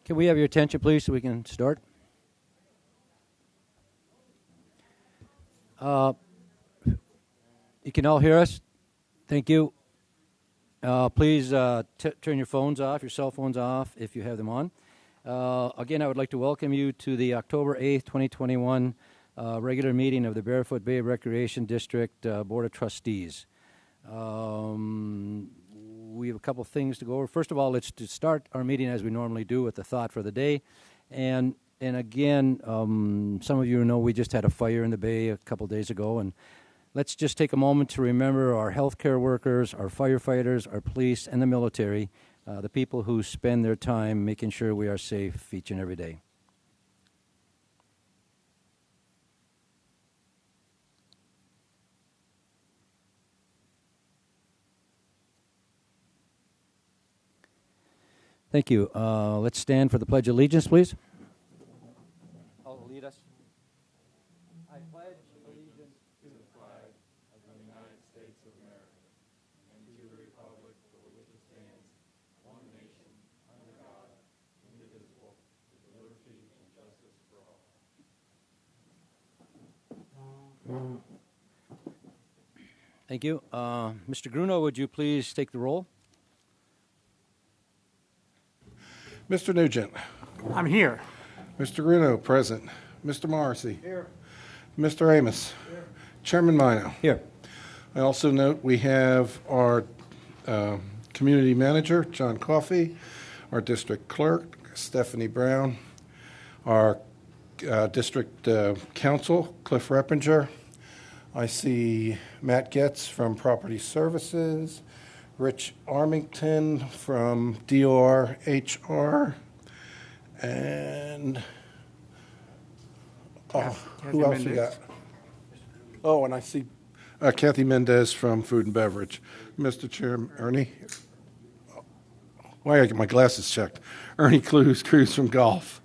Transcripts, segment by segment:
Can we have your attention, please, so we can start? You can all hear us? Thank you. Please turn your phones off, your cell phones off, if you have them on. Again, I would like to welcome you to the October 8th, 2021 regular meeting of the Barefoot Bay Recreation District Board of Trustees. We have a couple things to go over. First of all, let's start our meeting as we normally do with the thought for the day. And again, some of you know we just had a fire in the Bay a couple days ago, and let's just take a moment to remember our healthcare workers, our firefighters, our police, and the military, the people who spend their time making sure we are safe each and every day. Thank you. Let's stand for the Pledge of Allegiance, please. I'll lead us. I pledge allegiance to the flag of the United States of America and to the republic for which it stands, one nation, under God, indivisible, with liberty and justice for all. Thank you. Mr. Gruno, would you please take the roll? Mr. Nugent. I'm here. Mr. Gruno, present. Mr. Morrissey. Here. Mr. Amos. Here. Chairman Mino. Here. I also note we have our community manager, John Coffey, our district clerk, Stephanie Brown, our district counsel, Cliff Reppinger. I see Matt Getz from Property Services, Rich Armington from DOR HR, and who else we got? Oh, and I see Kathy Mendez from Food and Beverage. Mr. Chairman, Ernie, why I get my glasses checked. Ernie Cruz from Golf.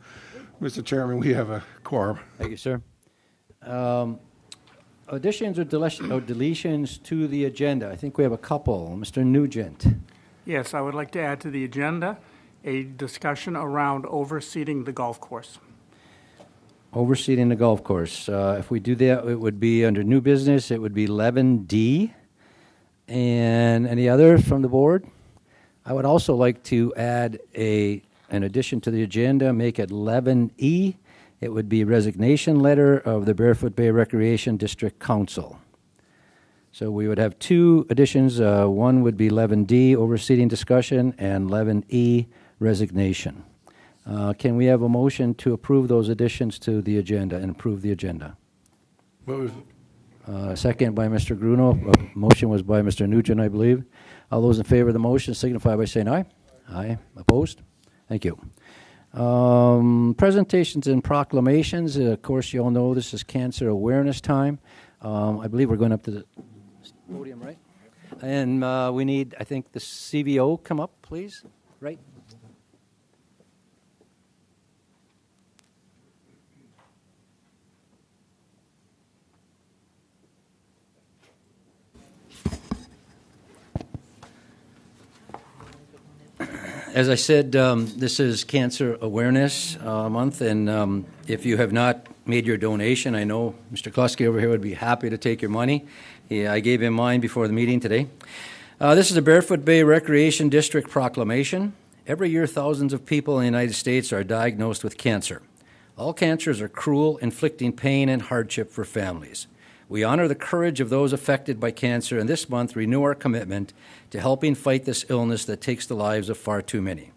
Mr. Chairman, we have a quorum. Thank you, sir. Additions or deletions to the agenda? I think we have a couple. Mr. Nugent. Yes, I would like to add to the agenda a discussion around overseeding the golf course. Overseeding the golf course. If we do that, it would be under new business. It would be 11D. And any others from the board? I would also like to add an addition to the agenda, make it 11E. It would be resignation letter of the Barefoot Bay Recreation District Council. So we would have two additions. One would be 11D, overseeding discussion, and 11E, resignation. Can we have a motion to approve those additions to the agenda and approve the agenda? Second by Mr. Gruno. Motion was by Mr. Nugent, I believe. All those in favor of the motion signify by saying aye. Aye. Opposed? Thank you. Presentations and proclamations. Of course, you all know this is Cancer Awareness Time. I believe we're going up to the podium, right? And we need, I think, the CVO come up, please. Right? As I said, this is Cancer Awareness Month, and if you have not made your donation, I know Mr. Klusky over here would be happy to take your money. I gave him mine before the meeting today. This is a Barefoot Bay Recreation District proclamation. Every year, thousands of people in the United States are diagnosed with cancer. All cancers are cruel, inflicting pain and hardship for families. We honor the courage of those affected by cancer, and this month renew our commitment to helping fight this illness that takes the lives of far too many.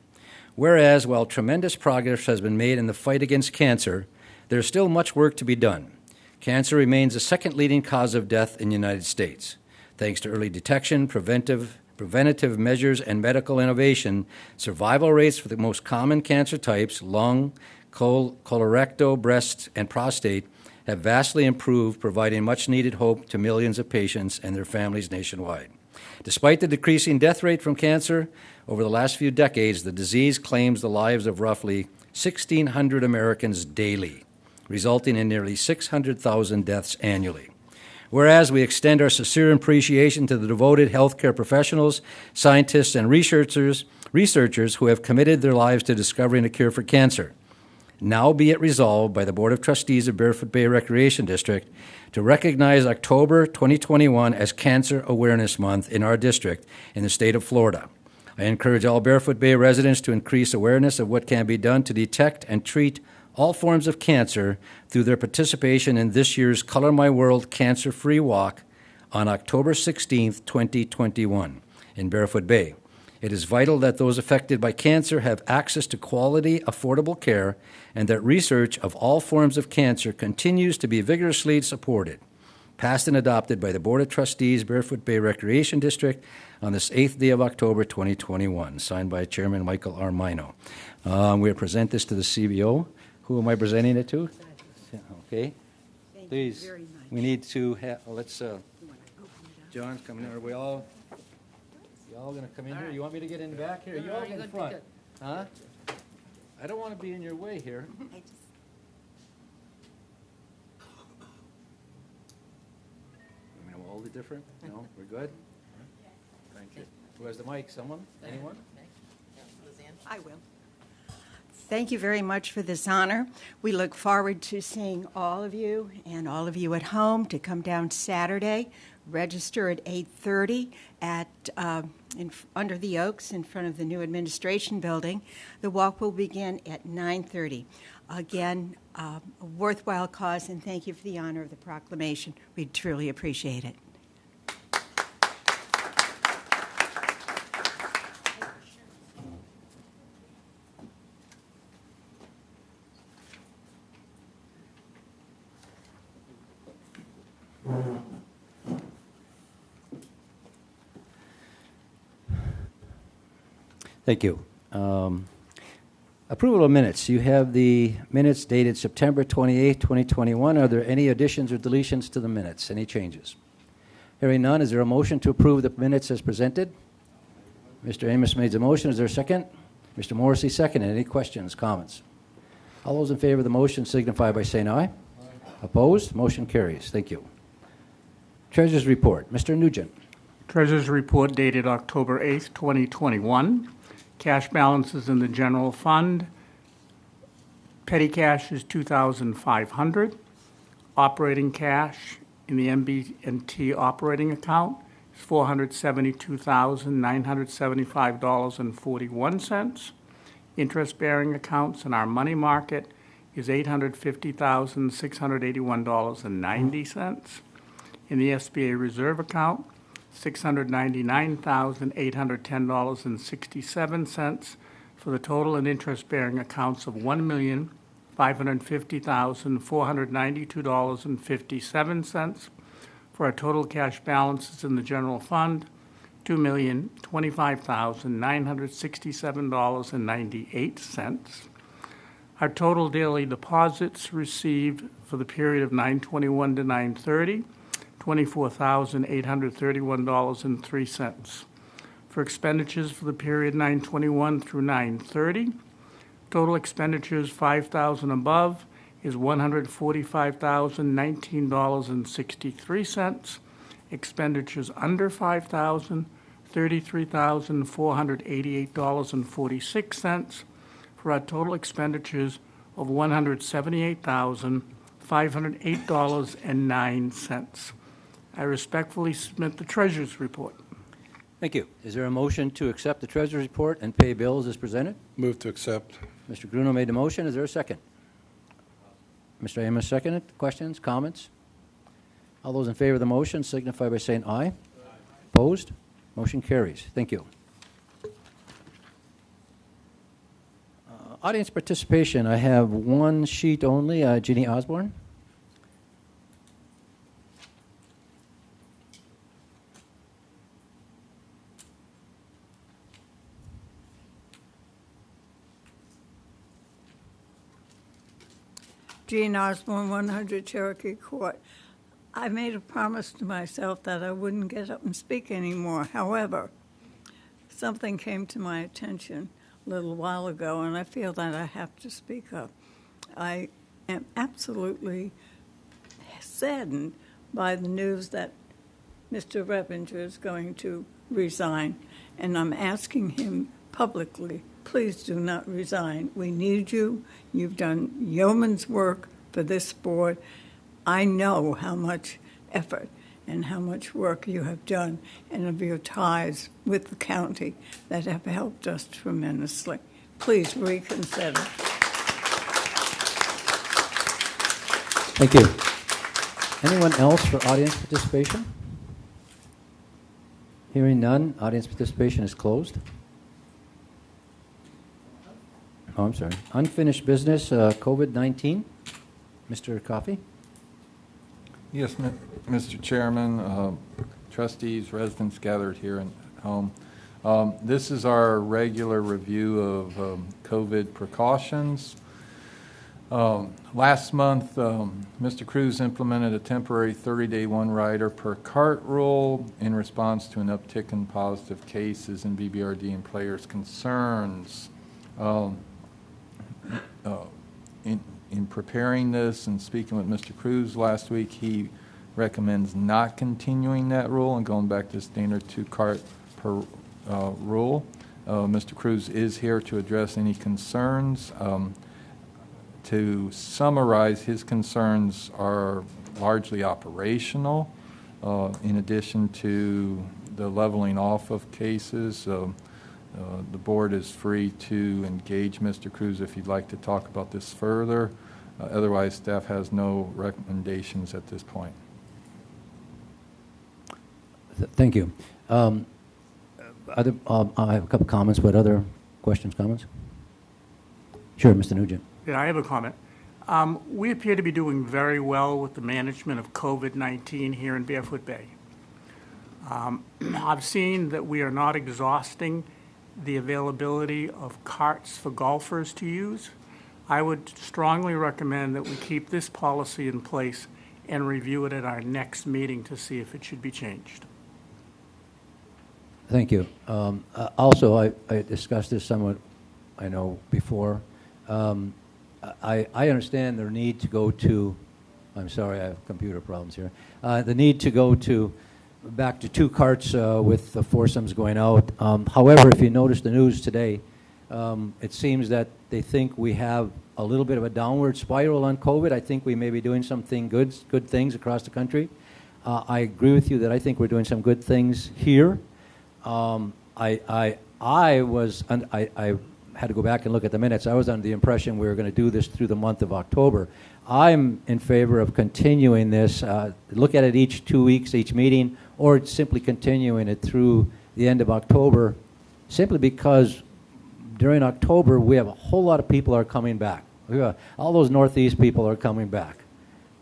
Whereas, while tremendous progress has been made in the fight against cancer, there is still much work to be done. Cancer remains the second leading cause of death in the United States. Thanks to early detection, preventative measures, and medical innovation, survival rates for the most common cancer types, lung, colorectal, breast, and prostate, have vastly improved, providing much-needed hope to millions of patients and their families nationwide. Despite the decreasing death rate from cancer, over the last few decades, the disease claims the lives of roughly 1,600 Americans daily, resulting in nearly 600,000 deaths annually. Whereas we extend our sincere appreciation to the devoted healthcare professionals, scientists, and researchers who have committed their lives to discovering a cure for cancer. Now be it resolved by the Board of Trustees of Barefoot Bay Recreation District to recognize October 2021 as Cancer Awareness Month in our district in the state of Florida. I encourage all Barefoot Bay residents to increase awareness of what can be done to detect and treat all forms of cancer through their participation in this year's Color My World Cancer-Free Walk on October 16th, 2021 in Barefoot Bay. It is vital that those affected by cancer have access to quality, affordable care, and that research of all forms of cancer continues to be vigorously supported. Passed and adopted by the Board of Trustees, Barefoot Bay Recreation District on this 8th day of October 2021, signed by Chairman Michael Armino. We'll present this to the CBO. Who am I presenting it to? Okay. Please, very much. we need to have, let's, John's coming in. Are we all, y'all going to come in here? You want me to get in back here? You all get in front. Huh? I don't want to be in your way here. I mean, all the different? No, we're good? Thank you. Who has the mic? Someone? Anyone? I will. Thank you very much for this honor. We look forward to seeing all of you and all of you at home to come down Saturday. Register at 8:30 at under the Oaks in front of the new administration building. The walk will begin at 9:30. Again, a worthwhile cause, and thank you for the honor of the proclamation. We truly appreciate it. Thank you. Approval of minutes. You have the minutes dated September 28, 2021. Are there any additions or deletions to the minutes? Any changes? Hearing none, is there a motion to approve the minutes as presented? Mr. Amos made the motion. Is there a second? Mr. Morrissey seconded. Any questions, comments? All those in favor of the motion signify by saying aye. Opposed? Motion carries. Thank you. Treasurer's report. Mr. Nugent. Treasurer's report dated October 8th, 2021. Cash balances in the general fund. Petty cash is $2,500. Operating cash in the MB&T operating account is $472,975.41. Interest-bearing accounts in our money market is $850,681.90. In the SBA reserve account, $699,810.67 for the total and interest-bearing accounts of $1,550,492.57 for our total cash balances in the general fund, $2,025,967.98. Our total daily deposits received for the period of 9/21 to 9/30, $24,831.03. For expenditures for the period 9/21 through 9/30, total expenditures 5,000 above is $145,019.63. Expenditures under 5,000, $33,488.46, for our total expenditures of $178,508.09. I respectfully submit the Treasurer's report. Thank you. Is there a motion to accept the Treasurer's report and pay bills as presented? Move to accept. Mr. Gruno made the motion. Is there a second? Mr. Amos seconded. Questions, comments? All those in favor of the motion signify by saying aye. Opposed? Motion carries. Thank you. Audience participation. I have one sheet only. Ginny Osborne. Jean Osborne, 100 Cherokee Court. I made a promise to myself that I wouldn't get up and speak anymore. However, something came to my attention a little while ago, and I feel that I have to speak up. I am absolutely saddened by the news that Mr. Rebinger is going to resign, and I'm asking him publicly, please do not resign. We need you. You've done yeoman's work for this board. I know how much effort and how much work you have done and of your ties with the county that have helped us tremendously. Please reconsider. Thank you. Anyone else for audience participation? Hearing none, audience participation is closed. Oh, I'm sorry. Unfinished business, COVID-19. Mr. Coffey? Yes, Mr. Chairman, trustees, residents gathered here at home. This is our regular review of COVID precautions. Last month, Mr. Cruz implemented a temporary 30-day one rider per cart rule in response to an uptick in positive cases in BBRD and players' concerns. In preparing this and speaking with Mr. Cruz last week, he recommends not continuing that rule and going back to standard 2 cart per rule. Mr. Cruz is here to address any concerns. To summarize, his concerns are largely operational. In addition to the leveling off of cases, the board is free to engage Mr. Cruz if you'd like to talk about this further. Otherwise, staff has no recommendations at this point. Thank you. I have a couple comments, but other questions, comments? Sure, Mr. Nugent. Yeah, I have a comment. We appear to be doing very well with the management of COVID-19 here in Barefoot Bay. I've seen that we are not exhausting the availability of carts for golfers to use. I would strongly recommend that we keep this policy in place and review it at our next meeting to see if it should be changed. Thank you. Also, I discussed this somewhat, I know, before. I understand their need to go to, I'm sorry, I have computer problems here, the need to go to back to 2 carts with the foursomes going out. However, if you notice the news today, it seems that they think we have a little bit of a downward spiral on COVID. I think we may be doing something good things across the country. I agree with you that I think we're doing some good things here. I had to go back and look at the minutes. I was under the impression we were going to do this through the month of October. I'm in favor of continuing this. Look at it each 2 weeks, each meeting, or simply continuing it through the end of October, simply because during October we have a whole lot of people are coming back. All those Northeast people are coming back.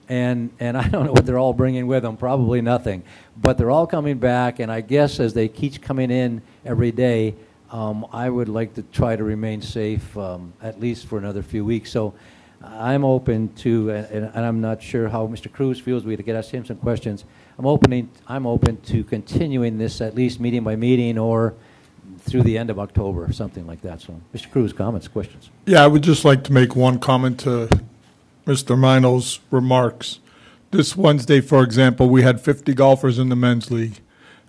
And I don't know what they're all bringing with them, probably nothing. But they're all coming back, and I guess as they keep coming in every day, I would like to try to remain safe at least for another few weeks. So I'm open to, and I'm not sure how Mr. Cruz feels. We had to ask him some questions. I'm open to continuing this at least meeting by meeting or through the end of October or something like that. So, Mr. Cruz, comments, questions? Yeah, I would just like to make one comment to Mr. Mino's remarks. This Wednesday, for example, we had 50 golfers in the men's league.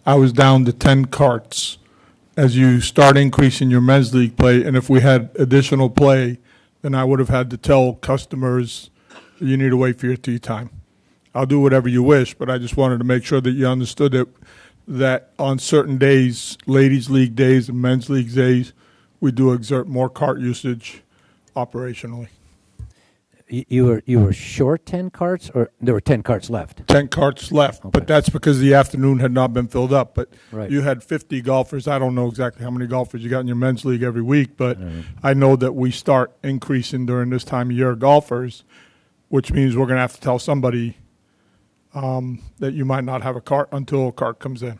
I was down to 10 carts. As you start increasing your men's league play, and if we had additional play, then I would have had to tell customers, you need to wait for your tee time. I'll do whatever you wish, but I just wanted to make sure that you understood that on certain days, ladies' league days and men's league days, we do exert more cart usage operationally. You were short 10 carts, or there were 10 carts left? 10 carts left, Okay. but that's because the afternoon had not been filled up. But Right. you had 50 golfers. I don't know exactly how many golfers you got in your men's league every week, but I know that we start increasing during this time of year golfers, which means we're going to have to tell somebody that you might not have a cart until a cart comes in.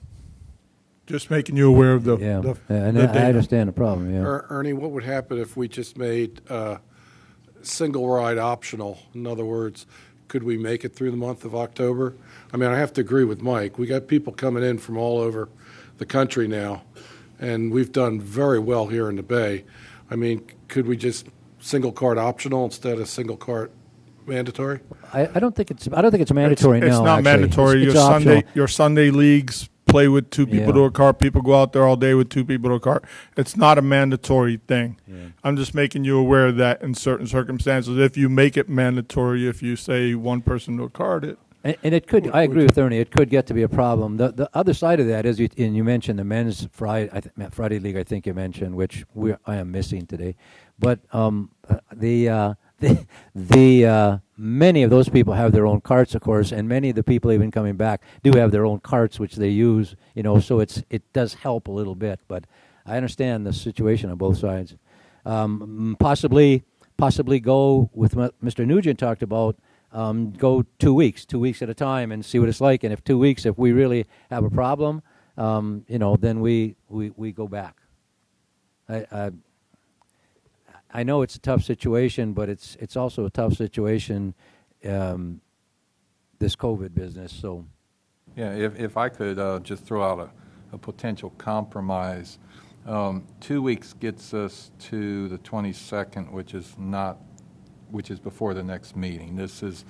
Just making you aware of the And the I data. understand the problem, yeah. Ernie, what would happen if we just made single ride optional? In other words, could we make it through the month of October? I mean, I have to agree with Mike. We got people coming in from all over the country now, and we've done very well here in the Bay. I mean, could we just single cart optional instead of single cart mandatory? I don't think it's mandatory. It's no, not actually. mandatory. It's optional. Your Sunday leagues play with two people Yeah. to a cart. People go out there all day with two people to a cart. It's not a mandatory thing. I'm just making you aware of that in certain circumstances. If you make it mandatory, if you say one person to a cart, And it could. I agree with Ernie. It could get to be a problem. The other side of that is, you mentioned the men's Friday league. I think you mentioned, which I am missing today. But the many of those people have their own carts, of course, and many of the people even coming back do have their own carts, which they use. So it does help a little bit. But I understand the situation on both sides. Possibly go with what Mr. Nugent talked about. Go 2 weeks at a time, and see what it's like. And if 2 weeks, if we really have a problem, then we go back. I know it's a tough situation, but it's also a tough situation, this COVID business. So, Yeah, if I could just throw out a potential compromise, 2 weeks gets us to the 22nd, which is before the next meeting. This is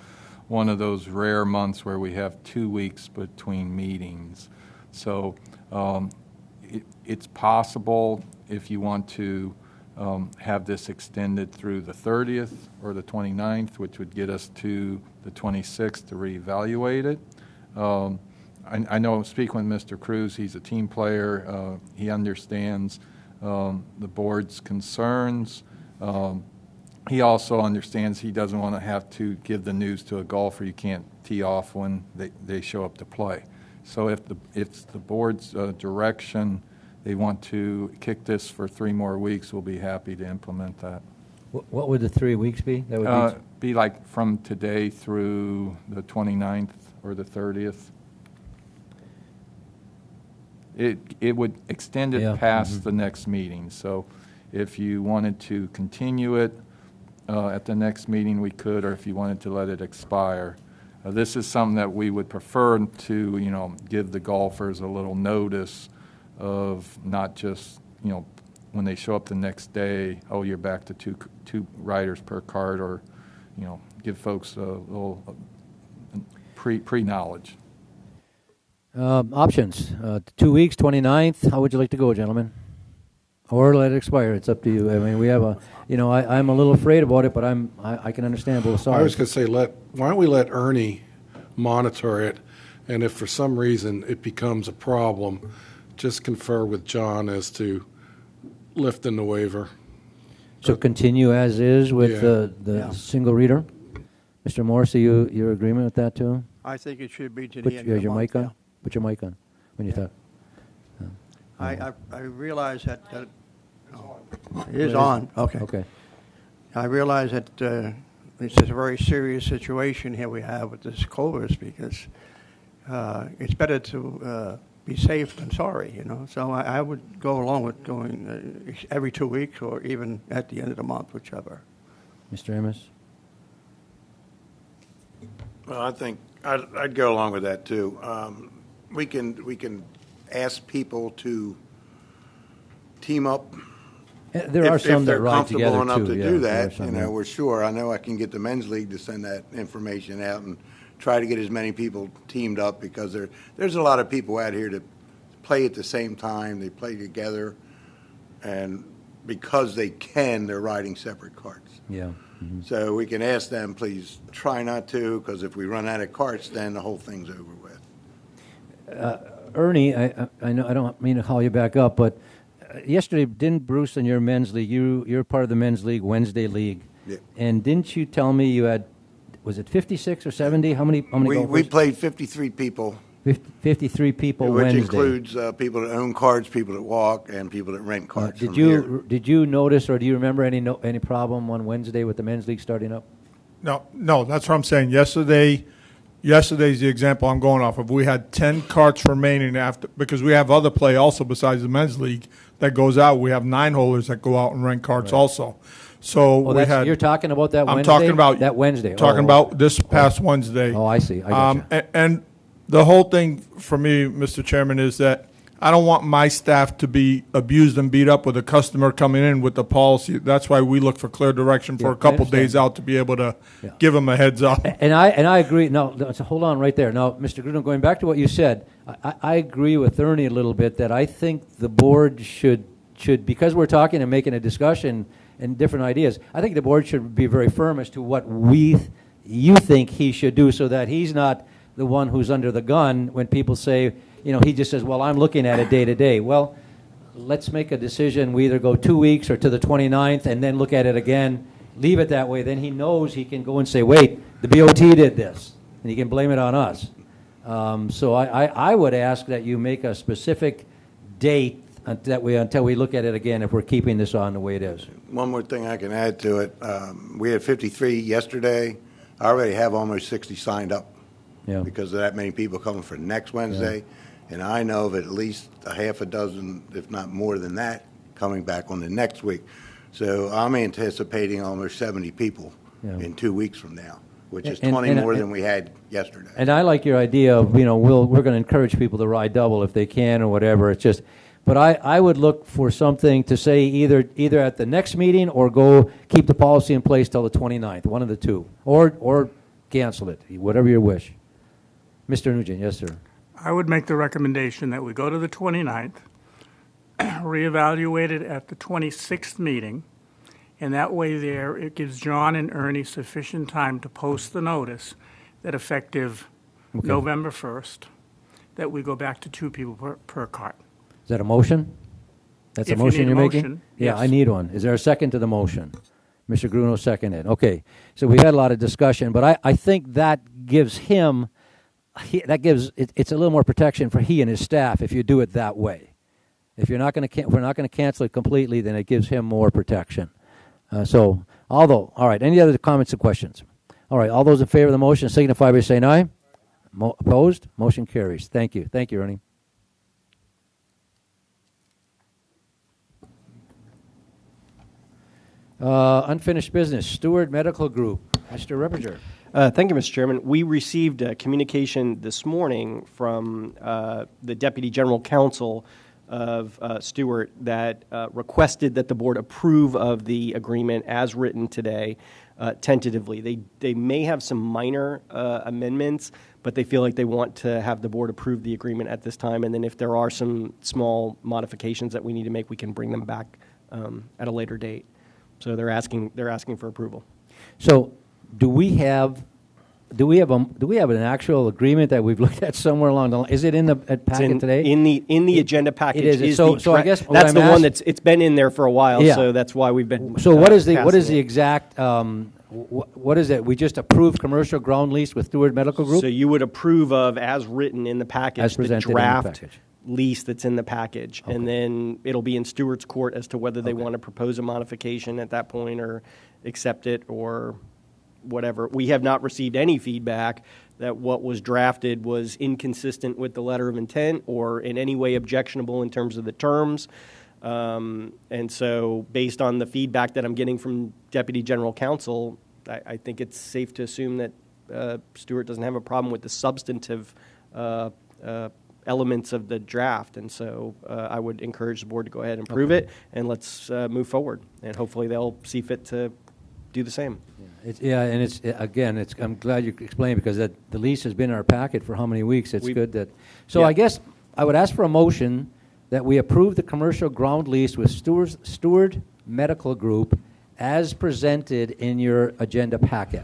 one of those rare months where we have 2 weeks between meetings. So it's possible, if you want to have this extended through the 30th or the 29th, which would get us to the 26th to reevaluate it. I know, speaking with Mr. Cruz, he's a team player. He understands the board's concerns. He also understands he doesn't want to have to give the news to a golfer you can't tee off when they show up to play. So if the board's direction, they want to kick this for 3 more weeks, we'll be happy to implement that. what would the 3 weeks be? That would Be like from today through the 29th or the 30th. It would extend it Yeah, past the next meeting. So if you wanted to continue it at the next meeting, we could, or if you wanted to let it expire. This is something that we would prefer to, give the golfers a little notice of, not just, when they show up the next day, oh, you're back to two riders per cart, or, give folks a little pre-knowledge. Options, 2 weeks, 29th. How would you like to go, gentlemen? Or let it expire. It's up to you. I mean, we have I'm a little afraid about it, but I can understand both sides. I was going to say, why don't we let Ernie monitor it, and if for some reason it becomes a problem, just confer with John as to lifting the waiver. So continue as is with Yeah. the single reader? Mr. Morse, your agreement with that too? I think it should be to Put the end of the your month. mic on? Put your mic on when you talk. I realize that it is on, okay. Okay. I realize that this is a very serious situation here we have with this COVID, because it's better to be safe than sorry, So I would go along with going every 2 weeks, or even at the end of the month, whichever. Mr. Amos? Well, I think I'd go along with that too. We can ask people to team up. There are if some that they're ride comfortable together enough too. to yeah, do there are that. some, yeah. We're sure. I know I can get the men's league to send that information out and try to get as many people teamed up, because there's a lot of people out here that play at the same time. They play together, and because they can, they're riding separate carts. Yeah. So we can ask them, please try not to, because if we run out of carts, then the whole thing's over with. Ernie, I know I don't mean to call you back up, but yesterday, didn't Bruce in your men's league, you're part of the men's league, Wednesday league, Yeah. and didn't you tell me you had, was it 56 or 70? How many We golfers? played 53 people, 53 people which Wednesday. includes people that own carts, people that walk, and people that rent carts Did from here. you notice, or do you remember any problem on Wednesday with the men's league starting up? No, that's what I'm saying. Yesterday's the example I'm going off of. We had 10 carts remaining because we have other play also besides the men's league that goes out. We have 9 holers that go out and rent carts also. So Oh, we had. you're talking about that I'm Wednesday? talking about that Wednesday. Talking Oh, about this past Wednesday. Oh, I see. I gotcha. And the whole thing for me, Mr. Chairman, is that I don't want my staff to be abused and beat up with a customer coming in with the policy. That's why we look for clear direction for Yeah, a couple I understand. days out to be able to Yeah. give them a heads up. And I agree. No, so hold on right there. Now, Mr. Gruno, going back to what you said, I agree with Ernie a little bit that I think the board should, because we're talking and making a discussion and different ideas, I think the board should be very firm as to what you think he should do so that he's not the one who's under the gun when people say, he just says, well, I'm looking at it day to day. Well, let's make a decision. We either go 2 weeks or to the 29th and then look at it again, leave it that way. Then he knows he can go and say, wait, the BOT did this, and he can blame it on us. So I would ask that you make a specific date until we look at it again if we're keeping this on the way it is. One more thing I can add to it. We had 53 yesterday. I already have almost 60 signed up Yeah. because of that many people coming for next Wednesday. And I know of at least a half a dozen, if not more than that, coming back on the next week. So I'm anticipating almost 70 people Yeah. in 2 weeks from now, which is And- 20 and- more and- than we had yesterday. And I like your idea of, we're going to encourage people to ride double if they can or whatever. It's just, but I would look for something to say either at the next meeting or keep the policy in place till the 29th, one of the two, or cancel it, whatever your wish. Mr. Nugent, yes, sir. I would make the recommendation that we go to the 29th, reevaluate it at the 26th meeting, and that way there, it gives John and Ernie sufficient time to post the notice that effective November 1st, that we go back to 2 people per cart. Is that a motion? That's a If you motion need a you're making? motion, Yeah, I yes. need one. Is there a second to the motion? Mr. Gruno seconded. Okay, so we had a lot of discussion, but I think that gives him, it's a little more protection for he and his staff if you do it that way. If we're not going to cancel it completely, then it gives him more protection. All right, any other comments or questions? All right, all those in favor of the motion signify by saying aye. Opposed? Motion carries. Thank you. Thank you, Ernie. Unfinished business, Stewart Medical Group. Mr. Repinger. Thank you, Mr. Chairman. We received a communication this morning from the Deputy General Counsel of Stewart that requested that the board approve of the agreement as written today, tentatively. They may have some minor amendments, but they feel like they want to have the board approve the agreement at this time, and then if there are some small modifications that we need to make, we can bring them back at a later date. So they're asking for approval. So, do we have an actual agreement that we've looked at somewhere along the line? Is it in the packet today? In the agenda package is. is So- the so I dra- guess what that's I'm the one ask- it's been in there for a while, Yeah. so that's why we've been. So what is the passing it. exact what is it? We just approved commercial ground lease with Stewart Medical Group. So you would approve of, as written in the package, As presented the in the draft package. lease that's in the package, and then it'll be in Stewart's court as to whether they want to propose a modification at that point or accept it or whatever. We have not received any feedback that what was drafted was inconsistent with the letter of intent or in any way objectionable in terms of the terms. And so based on the feedback that I'm getting from Deputy General Counsel, I think it's safe to assume that Stewart doesn't have a problem with the substantive elements of the draft. And so I would encourage the board to go ahead and approve it, and let's move forward. And hopefully they'll see fit to do the same. I'm glad you explained because the lease has been in our packet for how many weeks? It's good that. So Yeah. I guess I would ask for a motion that we approve the commercial ground lease with Stewart Medical Group as presented in your agenda packet.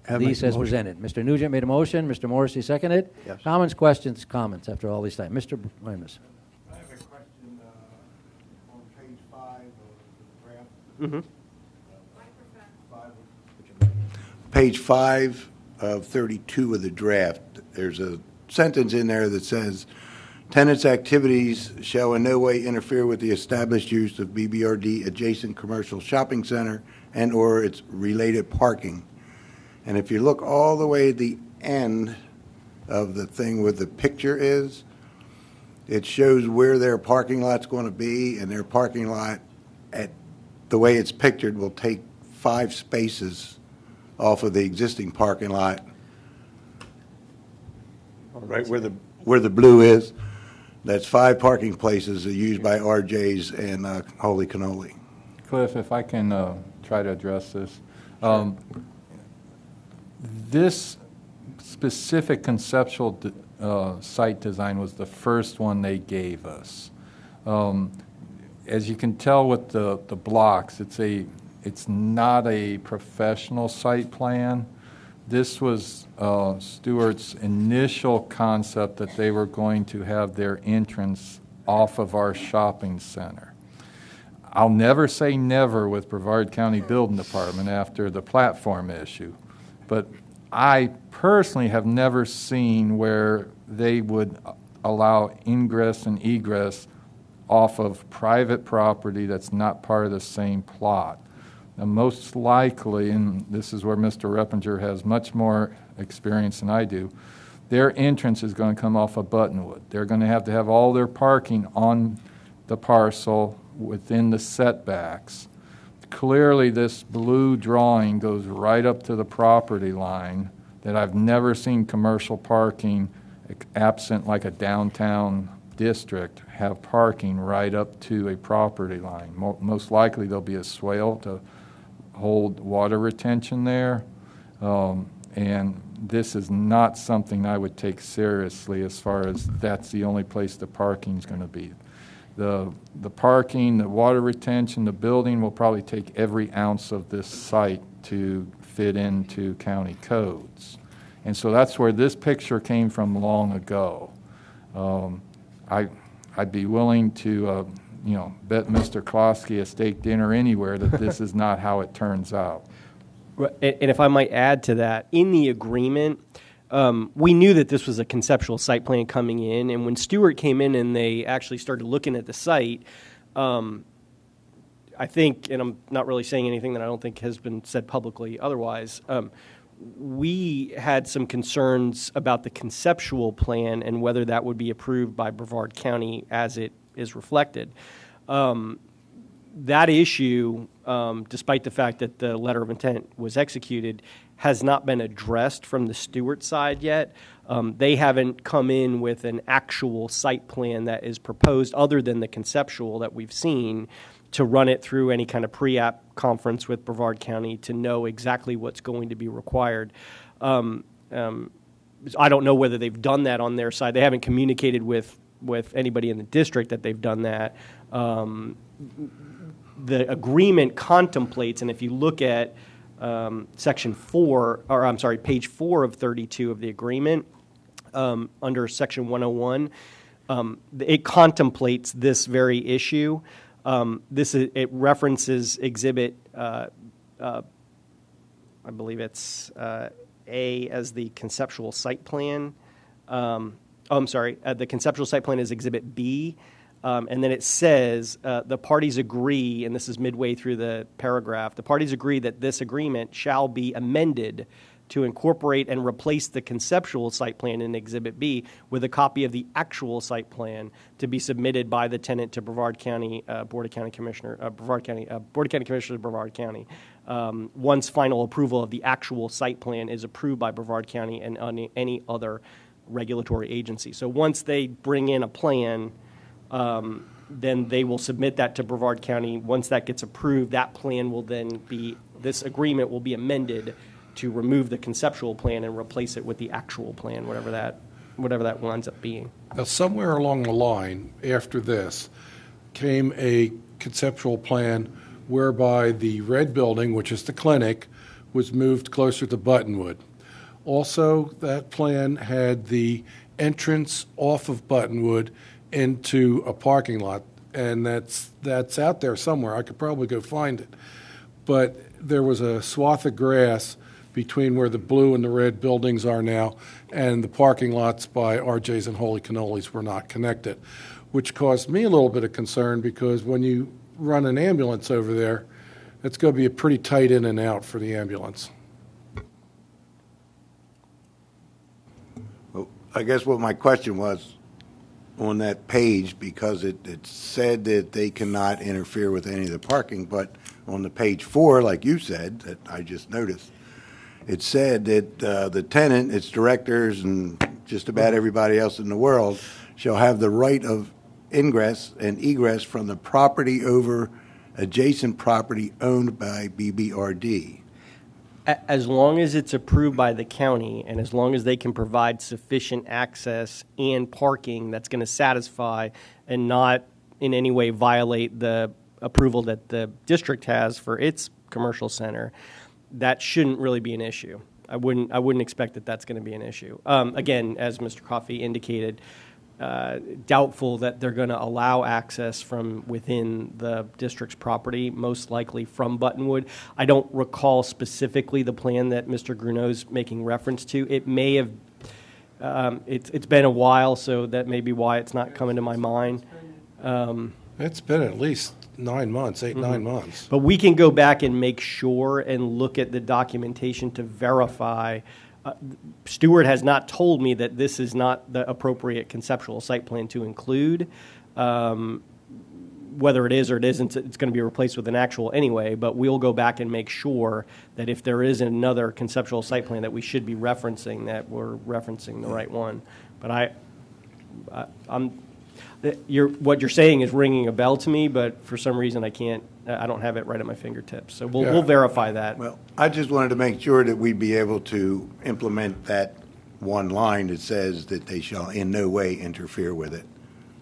I make Lease the as motion. presented. Mr. Nugent made a motion. Mr. Morrissey seconded. Yes. Comments after all these time. Mr. Primus. I have a question on page 5 of the draft. Page 5 of 32 of the draft, there's a sentence in there that says, "Tenants' activities shall in no way interfere with the established use of BBRD adjacent commercial shopping center and/or its related parking." And if you look all the way at the end of the thing where the picture is, it shows where their parking lot's going to be, and their parking lot, at the way it's pictured, will take 5 spaces off of the existing parking lot, right where the blue is. That's 5 parking places used by RJ's and Holy Cannoli. Cliff, if I can try to address this. This specific conceptual site design was the first one they gave us. As you can tell with the blocks, it's not a professional site plan. This was Stewart's initial concept that they were going to have their entrance off of our shopping center. I'll never say never with Brevard County Building Department after the platform issue, but I personally have never seen where they would allow ingress and egress off of private property that's not part of the same plot. Now, most likely, and this is where Mr. Reppinger has much more experience than I do, their entrance is going to come off of Buttonwood. They're going to have all their parking on the parcel within the setbacks. Clearly, this blue drawing goes right up to the property line that I've never seen commercial parking absent like a downtown district have parking right up to a property line. Most likely there'll be a swale to hold water retention there. And this is not something I would take seriously as far as that's the only place the parking's going to be. The parking, the water retention, the building will probably take every ounce of this site to fit into county codes. And so that's where this picture came from long ago. I'd be willing to, bet Mr. Klosky a steak dinner anywhere that this is not how it turns out. And if I might add to that, in the agreement, we knew that this was a conceptual site plan coming in, and when Stewart came in and they actually started looking at the site, I think, and I'm not really saying anything that I don't think has been said publicly otherwise, we had some concerns about the conceptual plan and whether that would be approved by Brevard County as it is reflected. That issue, despite the fact that the letter of intent was executed, has not been addressed from the Stewart side yet. They haven't come in with an actual site plan that is proposed other than the conceptual that we've seen to run it through any kind of pre-app conference with Brevard County to know exactly what's going to be required. I don't know whether they've done that on their side. They haven't communicated with anybody in the district that they've done that. The agreement contemplates, and if you look at page 4 of 32 of the agreement, under section 101, it contemplates this very issue. It references exhibit, I believe it's A as the conceptual site plan. The conceptual site plan is exhibit B. And then it says, the parties agree, and this is midway through the paragraph, the parties agree that this agreement shall be amended to incorporate and replace the conceptual site plan in Exhibit B with a copy of the actual site plan to be submitted by the tenant to Brevard County Board of County Commissioners, Brevard County Commissioners of Brevard County. Once final approval of the actual site plan is approved by Brevard County and any other regulatory agency. So once they bring in a plan, then they will submit that to Brevard County. Once that gets approved, that plan will then this agreement will be amended to remove the conceptual plan and replace it with the actual plan, whatever that winds up being. Now, somewhere along the line after this came a conceptual plan whereby the red building, which is the clinic, was moved closer to Buttonwood. Also, that plan had the entrance off of Buttonwood into a parking lot, and that's out there somewhere. I could probably go find it. But there was a swath of grass between where the blue and the red buildings are now, and the parking lots by RJ's and Holy Cannolis were not connected, which caused me a little bit of concern because when you run an ambulance over there, it's going to be a pretty tight in and out for the ambulance. Well, I guess what my question was on that page, because it said that they cannot interfere with any of the parking, but on the page 4, like you said, that I just noticed, it said that the tenant, its directors, and just about everybody else in the world shall have the right of ingress and egress from the property over adjacent property owned by BBRD. As long as it's approved by the county, and as long as they can provide sufficient access and parking that's going to satisfy and not in any way violate the approval that the district has for its commercial center, that shouldn't really be an issue. I wouldn't expect that that's going to be an issue. Again, as Mr. Coffey indicated, doubtful that they're going to allow access from within the district's property, most likely from Buttonwood. I don't recall specifically the plan that Mr. Gruneau's making reference to. It may have, it's been a while, so that may be why it's not coming to my mind. It's been at least 9 months, 9 months. But we can go back and make sure and look at the documentation to verify. Stewart has not told me that this is not the appropriate conceptual site plan to include. Whether it is or it isn't, it's going to be replaced with an actual anyway, but we'll go back and make sure that if there is another conceptual site plan that we should be referencing, that we're referencing the right one. But what you're saying is ringing a bell to me, but for some reason I don't have it right at my fingertips. So we'll verify that. Well, I just wanted to make sure that we'd be able to implement that one line that says that they shall in no way interfere with it.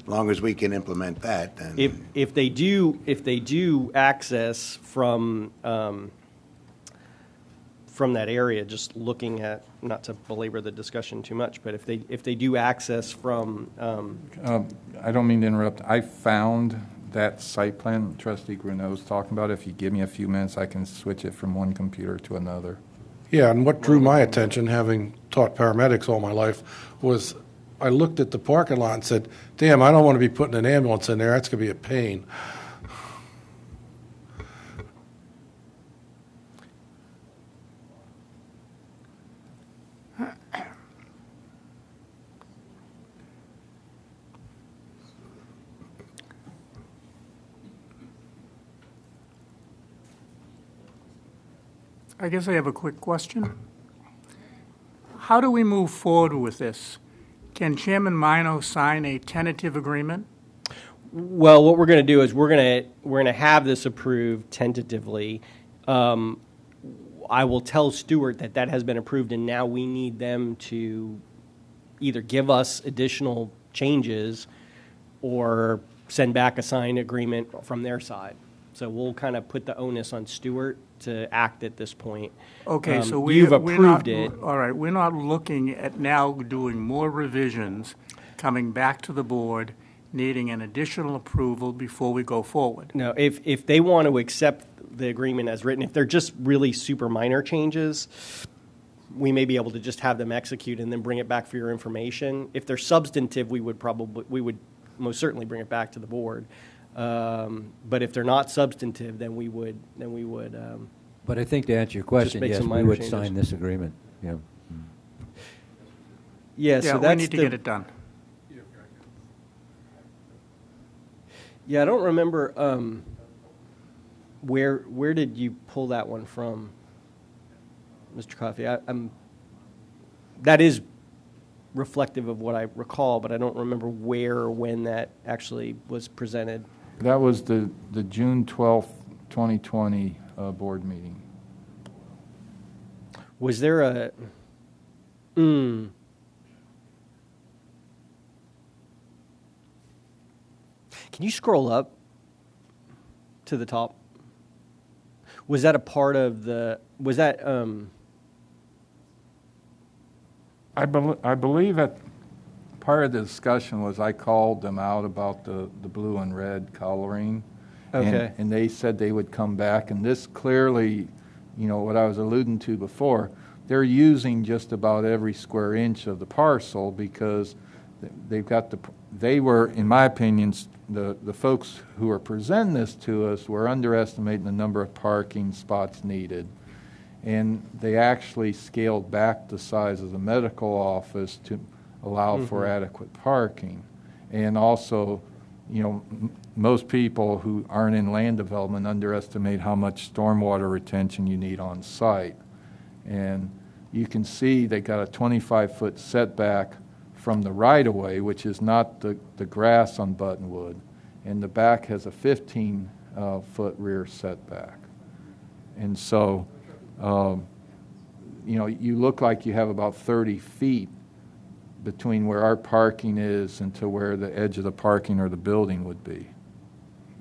As long as we can implement that, then. If they do access from that area, just looking at, not to belabor the discussion too much, but if they do access from, I don't mean to interrupt. I found that site plan Trustee Gruneau was talking about. If you give me a few minutes, I can switch it from one computer to another. Yeah, and what drew my attention, having taught paramedics all my life, was I looked at the parking lot and said, damn, I don't want to be putting an ambulance in there. That's going to be a pain. I guess I have a quick question. How do we move forward with this? Can Chairman Mino sign a tentative agreement? well, what we're going to do is we're going to have this approved tentatively. I will tell Stewart that that has been approved, and now we need them to either give us additional changes or send back a signed agreement from their side. So we'll kind of put the onus on Stewart to act at this point. Okay, so you've we're not, approved it. all right, we're not looking at now doing more revisions, coming back to the board, needing an additional approval before we go forward. No, if they want to accept the agreement as written, if they're just really super minor changes, we may be able to just have them execute and then bring it back for your information. If they're substantive, we would most certainly bring it back to the board. But if they're not substantive, then we would. But I think to answer your question, make yes, some we minor would changes. sign this agreement. Yeah. Yeah, so Yeah, that's we need to get it done. Yeah, I don't remember where did you pull that one from, Mr. Coffey? That is reflective of what I recall, but I don't remember where or when that actually was presented. That was the June 12th, 2020 board meeting. Was there a? Can you scroll up to the top? Was that a part of the? Was that? I believe that part of the discussion was I called them out about the blue and red coloring. Okay. And they said they would come back, and this clearly, what I was alluding to before, they're using just about every square inch of the parcel because they were, in my opinion, the folks who are presenting this to us were underestimating the number of parking spots needed. And they actually scaled back the size of the medical office to allow for adequate parking. And also, most people who aren't in land development underestimate how much stormwater retention you need on site. And you can see they got a 25-foot setback from the right-of-way, which is not the grass on Buttonwood, and the back has a 15-foot rear setback. And so, you look like you have about 30 feet between where our parking is and to where the edge of the parking or the building would be.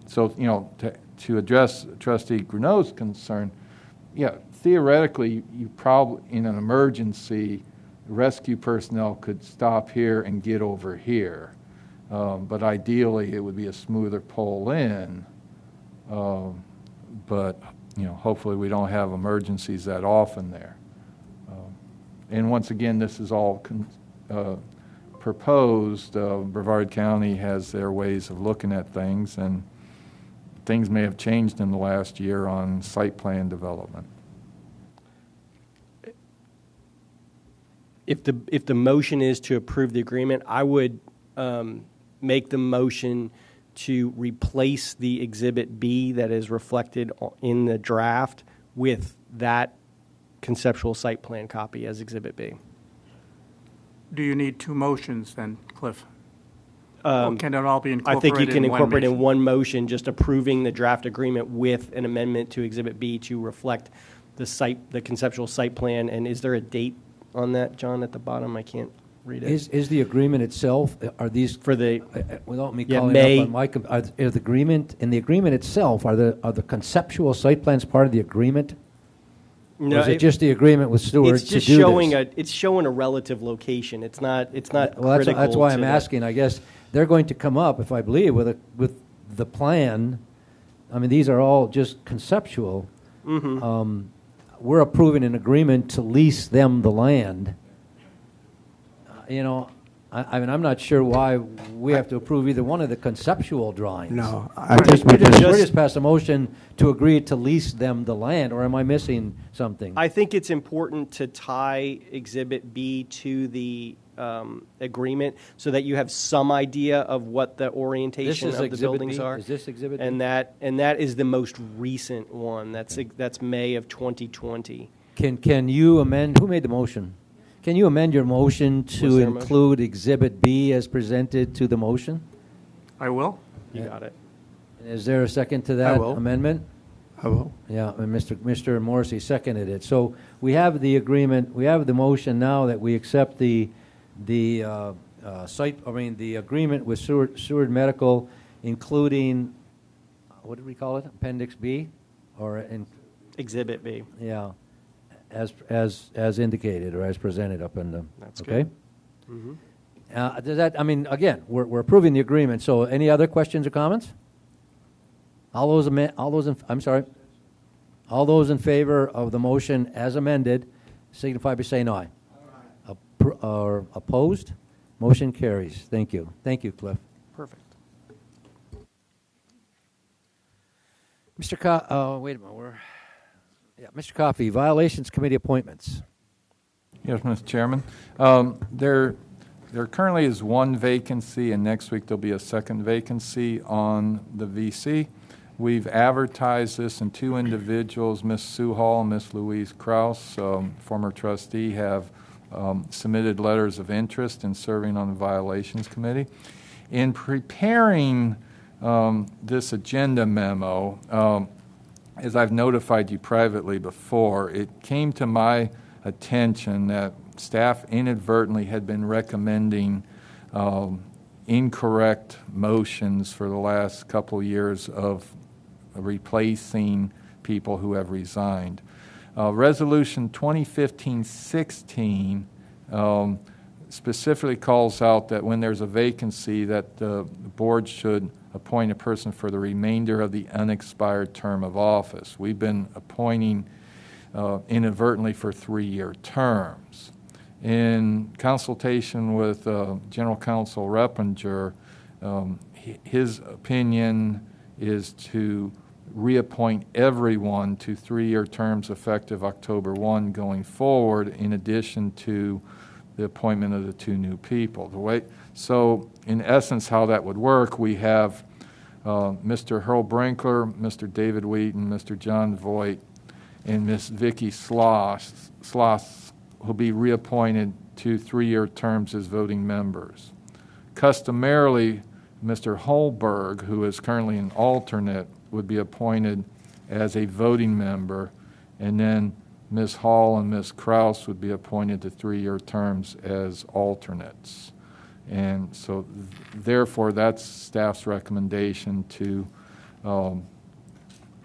So, to address Trustee Gruneau's concern, yeah, theoretically, you probably, in an emergency, rescue personnel could stop here and get over here. But ideally, it would be a smoother pull in. But, hopefully we don't have emergencies that often there. And once again, this is all proposed. Brevard County has their ways of looking at things, and things may have changed in the last year on site plan development. If the motion is to approve the agreement, I would make the motion to replace the Exhibit B that is reflected in the draft with that conceptual site plan copy as Exhibit B. Do you need two motions then, Cliff? Or can it all be I incorporated think you can in one incorporate in motion? one motion, just approving the draft agreement with an amendment to Exhibit B to reflect the conceptual site plan. And is there a date on that, John, at the bottom? I can't read it. Is the agreement itself, are these, For the, without me Yeah, calling May. up on Mike, are the agreement, in the agreement itself, are the conceptual site plans part of the agreement? Or is it just the agreement with Stewart it's to just do showing this? it's showing a relative location. It's not Well, critical. that's why I'm to the- asking. I guess they're going to come up, if I believe, with the plan. I mean, these are all just conceptual. Mm-hmm. We're approving an agreement to lease them the land. I mean, I'm not sure why we have to approve either one of the conceptual drawings. No, I We're think just, we we're just, just passed a motion to agree to lease them the land, or am I missing something? I think it's important to tie Exhibit B to the agreement so that you have some idea of what the This orientation is of the Exhibit buildings B? are. Is this Exhibit B? And that is the most recent one. That's May of 2020. Can you amend, who made the motion? Can you amend your motion Was to there a motion? include Exhibit B as presented to the motion? I will. You got it. Is there a second to that will. amendment? I will. Yeah, and Mr. Morrissey seconded it. So we have the agreement, we have the motion now that we accept the agreement with Seward Medical, including, what did we call it, Appendix B? Or, Exhibit B. yeah, as indicated or as presented up in the, That's okay? good. Mm-hmm. Does that, I mean, again, we're approving the agreement, so any other questions or comments? All those in favor of the motion as amended, signify by saying aye. Or opposed? Motion carries. Thank you. Thank you, Cliff. Perfect. Wait a minute, Mr. Coffey, Violations Committee appointments. Yes, Mr. Chairman. There currently is one vacancy, and next week there'll be a second vacancy on the VC. We've advertised this, and two individuals, Ms. Sue Hall and Ms. Louise Kraus, former trustee, have submitted letters of interest in serving on the Violations Committee. In preparing this agenda memo, as I've notified you privately before, it came to my attention that staff inadvertently had been recommending incorrect motions for the last couple years of replacing people who have resigned. Resolution 2015-16 specifically calls out that when there's a vacancy that the board should appoint a person for the remainder of the unexpired term of office. We've been appointing inadvertently for 3-year terms. In consultation with General Counsel Reppinger, his opinion is to reappoint everyone to 3-year terms effective October 1 going forward, in addition to the appointment of the two new people. So in essence, how that would work, we have Mr. Earl Brinkler, Mr. David Wheaton, Mr. John Voigt, and Ms. Vicki Sloss will be reappointed to 3-year terms as voting members. Customarily, Mr. Holberg, who is currently an alternate, would be appointed as a voting member, and then Ms. Hall and Ms. Kraus would be appointed to 3-year terms as alternates. And so therefore, that's staff's recommendation to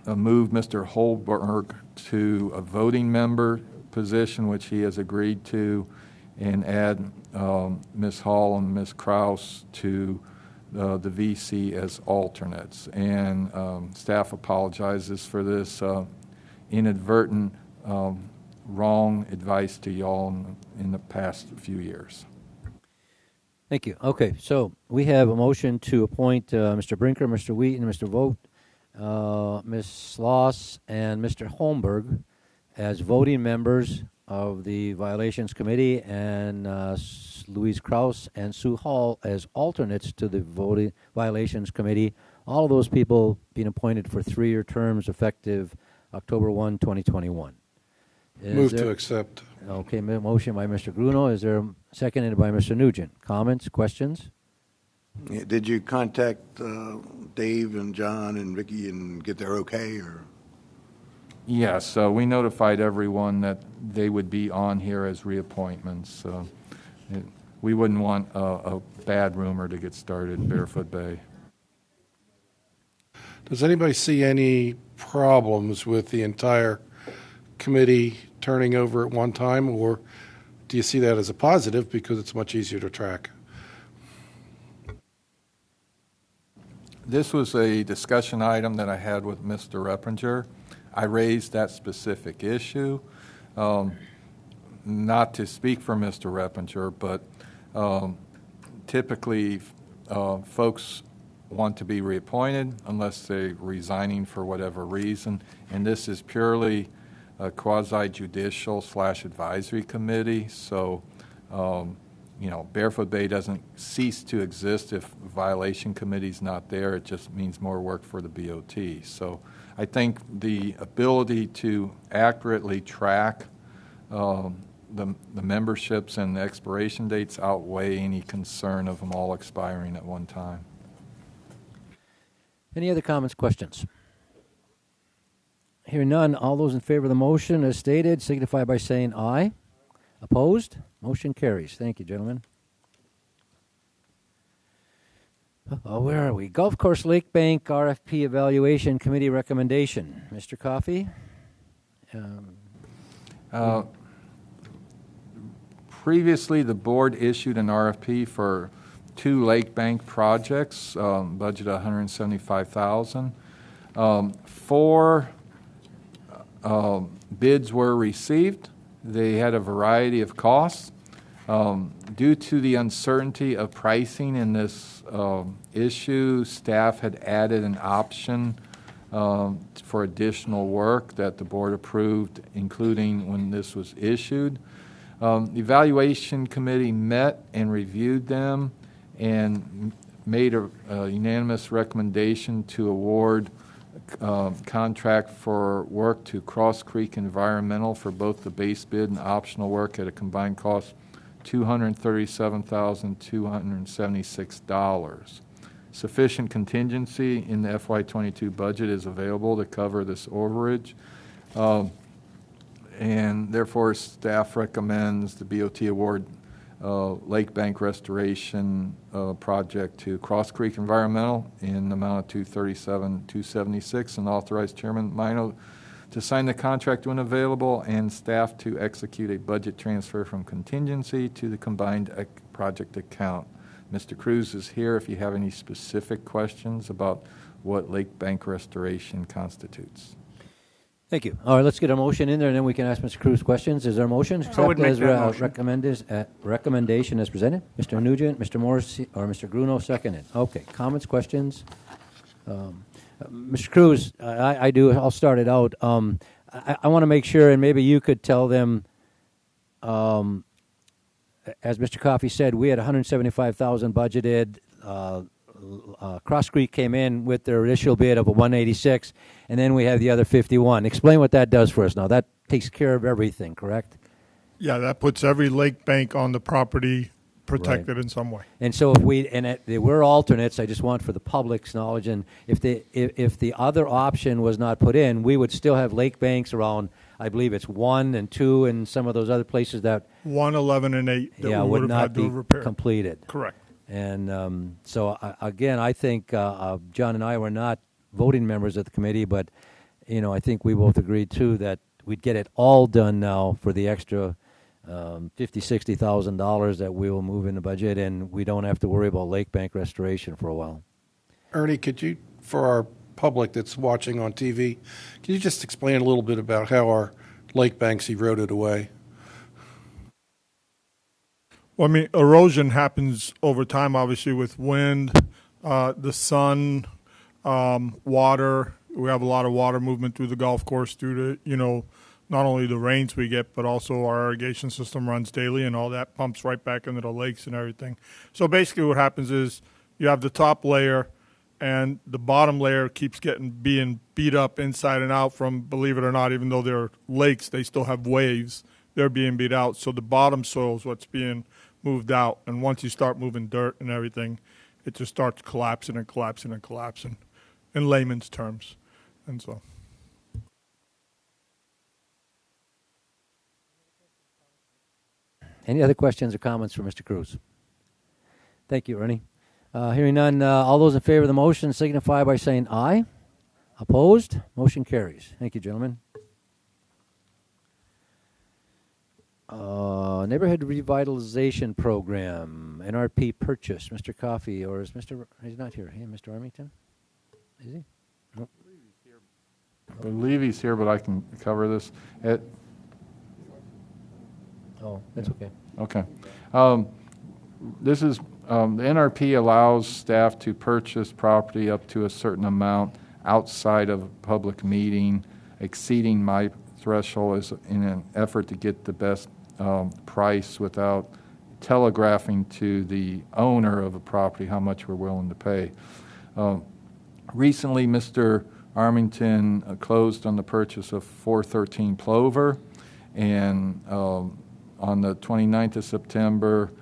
move Mr. Holberg to a voting member position, which he has agreed to, and add Ms. Hall and Ms. Kraus to the VC as alternates. And staff apologizes for this inadvertent wrong advice to y'all in the past few years. Thank you. Okay, so we have a motion to appoint Mr. Brinker, Mr. Wheaton, Mr. Vogt, Ms. Sloss, and Mr. Holmberg as voting members of the Violations Committee, and Louise Kraus and Sue Hall as alternates to the Violations Committee. All of those people being appointed for 3-year terms effective October 1, 2021. Move to accept. Okay, motion by Mr. Gruno. Is there seconded by Mr. Nugent? Comments, questions? Yeah, did you contact Dave and John and Ricky and get their okay, or? Yes, so we notified everyone that they would be on here as reappointments. We wouldn't want a bad rumor to get started in Barefoot Bay. Does anybody see any problems with the entire committee turning over at one time, or do you see that as a positive because it's much easier to track? This was a discussion item that I had with Mr. Reppinger. I raised that specific issue, not to speak for Mr. Reppinger, but typically folks want to be reappointed unless they're resigning for whatever reason, and this is purely a quasi-judicial / advisory committee, so Barefoot Bay doesn't cease to exist if violation committee's not there. It just means more work for the BOT. So I think the ability to accurately track the memberships and the expiration dates outweigh any concern of them all expiring at one time. Any other comments, questions? Hearing none, all those in favor of the motion as stated signify by saying aye. Opposed? Motion carries. Thank you, gentlemen. Where are we? Gulf Course Lake Bank RFP Evaluation Committee recommendation. Mr. Coffey? Previously, the board issued an RFP for 2 lake bank projects, budget $175,000. 4 bids were received. They had a variety of costs. Due to the uncertainty of pricing in this issue, staff had added an option for additional work that the board approved, including when this was issued. The evaluation committee met and reviewed them and made a unanimous recommendation to award contract for work to Cross Creek Environmental for both the base bid and optional work at a combined cost $237,276. Sufficient contingency in the FY22 budget is available to cover this overage. And therefore, staff recommends the BOT award Lake Bank Restoration project to Cross Creek Environmental in the amount of $237,276, and authorize Chairman Mino to sign the contract when available, and staff to execute a budget transfer from contingency to the combined project account. Mr. Cruz is here if you have any specific questions about what Lake Bank Restoration constitutes. Thank you. All right, let's get a motion in there, and then we can ask Mr. Cruz questions. Is there a motion? I would make as that motion. recommendation as presented. Mr. Nugent, Mr. Morris, or Mr. Gruno, seconded. Okay, comments, questions? Mr. Cruz, I'll start it out. I want to make sure, and maybe you could tell them, as Mr. Coffey said, we had $175,000 budgeted. Cross Creek came in with their initial bid of a 186, and then we have the other 51. Explain what that does for us now. That takes care of everything, correct? Yeah, that puts every lake bank on the property protected in some way. And so if we, we're alternates, I just want for the public's knowledge, and if the other option was not put in, we would still have lake banks around, I believe it's 1 and 2 and some of those other places that, 1, 11, and 8 that we would would have not had to be repair. completed. Correct. And so, again, I think John and I were not voting members of the committee, but, I think we both agreed, too, that we'd get it all done now for the extra $50,000-$60,000 that we will move in the budget, and we don't have to worry about lake bank restoration for a while. Ernie, could you, for our public that's watching on TV, can you just explain a little bit about how our lake banks eroded away? Well, I mean, erosion happens over time, obviously, with wind, the sun, water. We have a lot of water movement through the golf course due to, not only the rains we get, but also our irrigation system runs daily, and all that pumps right back into the lakes and everything. So basically what happens is you have the top layer, and the bottom layer keeps being beat up inside and out from, believe it or not, even though they're lakes, they still have waves. They're being beat out. So the bottom soil is what's being moved out. And once you start moving dirt and everything, it just starts collapsing and collapsing and collapsing in layman's terms. And so. Any other questions or comments for Mr. Cruz? Thank you, Ernie. Hearing none, all those in favor of the motion signify by saying aye. Opposed? Motion carries. Thank you, gentlemen. Neighborhood Revitalization Program, NRP purchase. Mr. Coffey, or is he's not here. Hey, Mr. Armington? Is he? Nope. I believe he's here, but I can cover this. Oh, that's okay. Okay. This is, the NRP allows staff to purchase property up to a certain amount outside of a public meeting, exceeding my threshold is in an effort to get the best price without telegraphing to the owner of a property how much we're willing to pay. Recently, Mr. Armington closed on the purchase of 413 Plover, and on the 29th of September,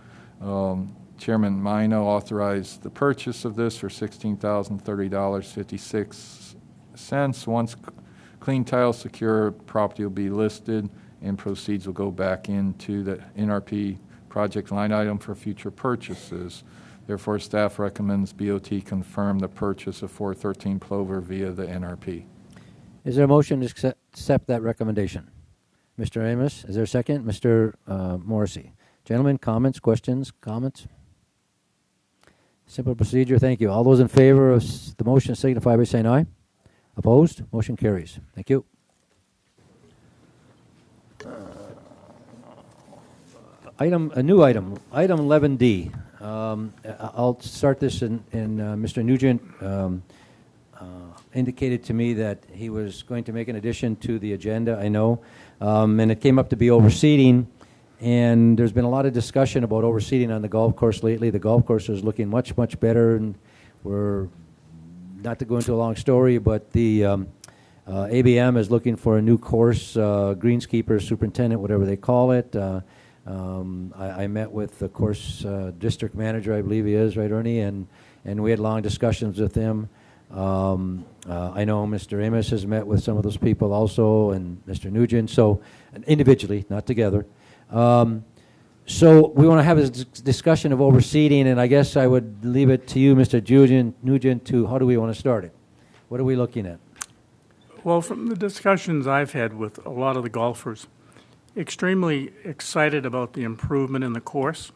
Chairman Mino authorized the purchase of this for $16,030.56. Once clean title secure, property will be listed and proceeds will go back into the NRP project line item for future purchases. Therefore, staff recommends BOT confirm the purchase of 413 Plover via the NRP. Is there a motion to accept that recommendation? Mr. Amos, is there a second? Mr. Morrissey. Gentlemen, comments, questions, comments? Simple procedure, thank you. All those in favor of the motion signify by saying aye. Opposed? Motion carries. Thank you. Item 11D. I'll start this in Mr. Nugent indicated to me that he was going to make an addition to the agenda, I know, and it came up to be overseeding, and there's been a lot of discussion about overseeding on the golf course lately. The golf course is looking much, much better, and we're, not to go into a long story, but the ABM is looking for a new course, greenskeeper, superintendent, whatever they call it. I met with the course district manager, I believe he is, right, Ernie? And we had long discussions with him. I know Mr. Amos has met with some of those people also, and Mr. Nugent, so individually, not together. So we want to have a discussion of overseeding, and I guess I would leave it to you, Mr. Nugent, to how do we want to start it? What are we looking at? Well, from the discussions I've had with a lot of the golfers, extremely excited about the improvement in the course.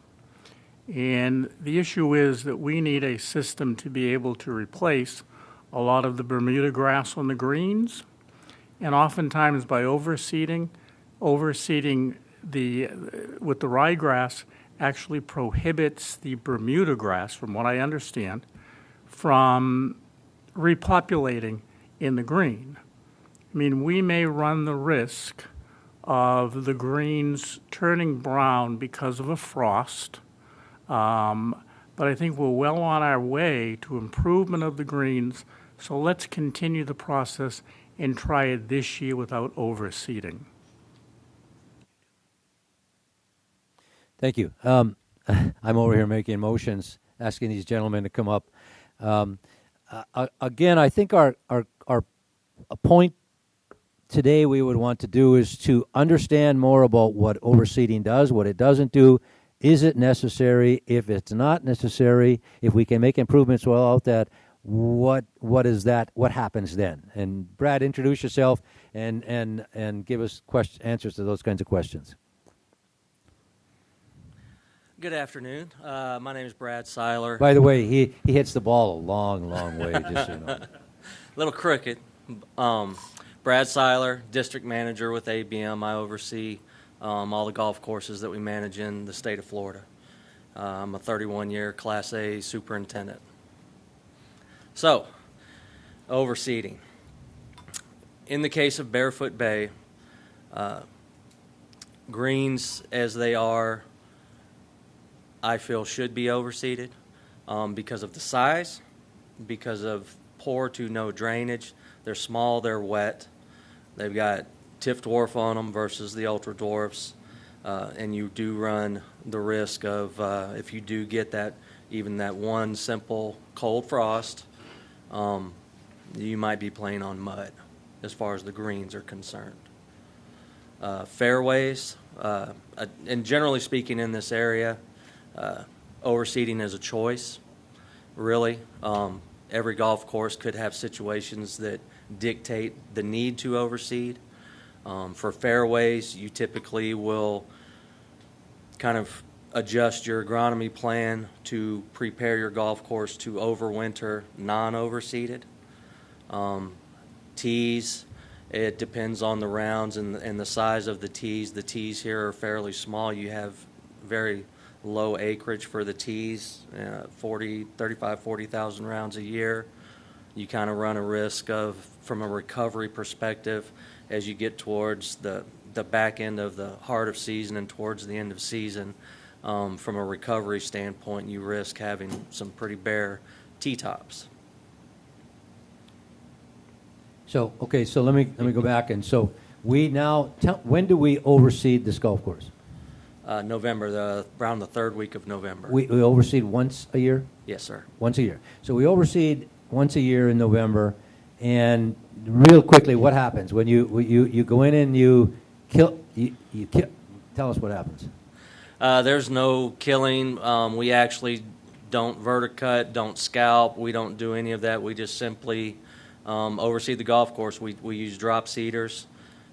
And the issue is that we need a system to be able to replace a lot of the Bermuda grass on the greens. And oftentimes by overseeding with the ryegrass actually prohibits the Bermuda grass, from what I understand, from repopulating in the green. I mean, we may run the risk of the greens turning brown because of a frost, but I think we're well on our way to improvement of the greens, so let's continue the process and try it this year without overseeding. Thank you. I'm over here making motions, asking these gentlemen to come up. Again, I think our point today we would want to do is to understand more about what overseeding does, what it doesn't do. Is it necessary? If it's not necessary, if we can make improvements without that, what is that? What happens then? And Brad, introduce yourself and give us answers to those kinds of questions. Good afternoon. My name is Brad Seiler. By the way, he hits the ball a long, long way, just so you know. Little crooked. Brad Seiler, district manager with ABM. I oversee all the golf courses that we manage in the state of Florida. I'm a 31-year Class A superintendent. So, overseeding. In the case of Barefoot Bay, greens as they are, I feel should be overseeded because of the size, because of poor to no drainage. They're small, they're wet. They've got Tiff Dwarf on them versus the Ultra Dwarfs, and you do run the risk of if you do get that, even that one simple cold frost, you might be playing on mud as far as the greens are concerned. Fairways, and generally speaking in this area, overseeding is a choice, really. Every golf course could have situations that dictate the need to overseed. For fairways, you typically will kind of adjust your agronomy plan to prepare your golf course to overwinter non-overseeded. Tees, it depends on the rounds and the size of the tees. The tees here are fairly small. You have very low acreage for the tees, 40,000 rounds a year. You kind of run a risk of, from a recovery perspective, as you get towards the back end of the heart of season and towards the end of season, from a recovery standpoint, you risk having some pretty bare tee tops. So, okay, so let me go back. And so we now, when do we overseed this golf course? November, around the third week of November. We overseed once a year? Yes, sir. Once a year. So we overseed once a year in November. And real quickly, what happens when you go in and you kill? You kill. Tell us what happens. There's no killing. We actually don't verticut, don't scalp. We don't do any of that. We just simply overseed the golf course. We use drop seeders,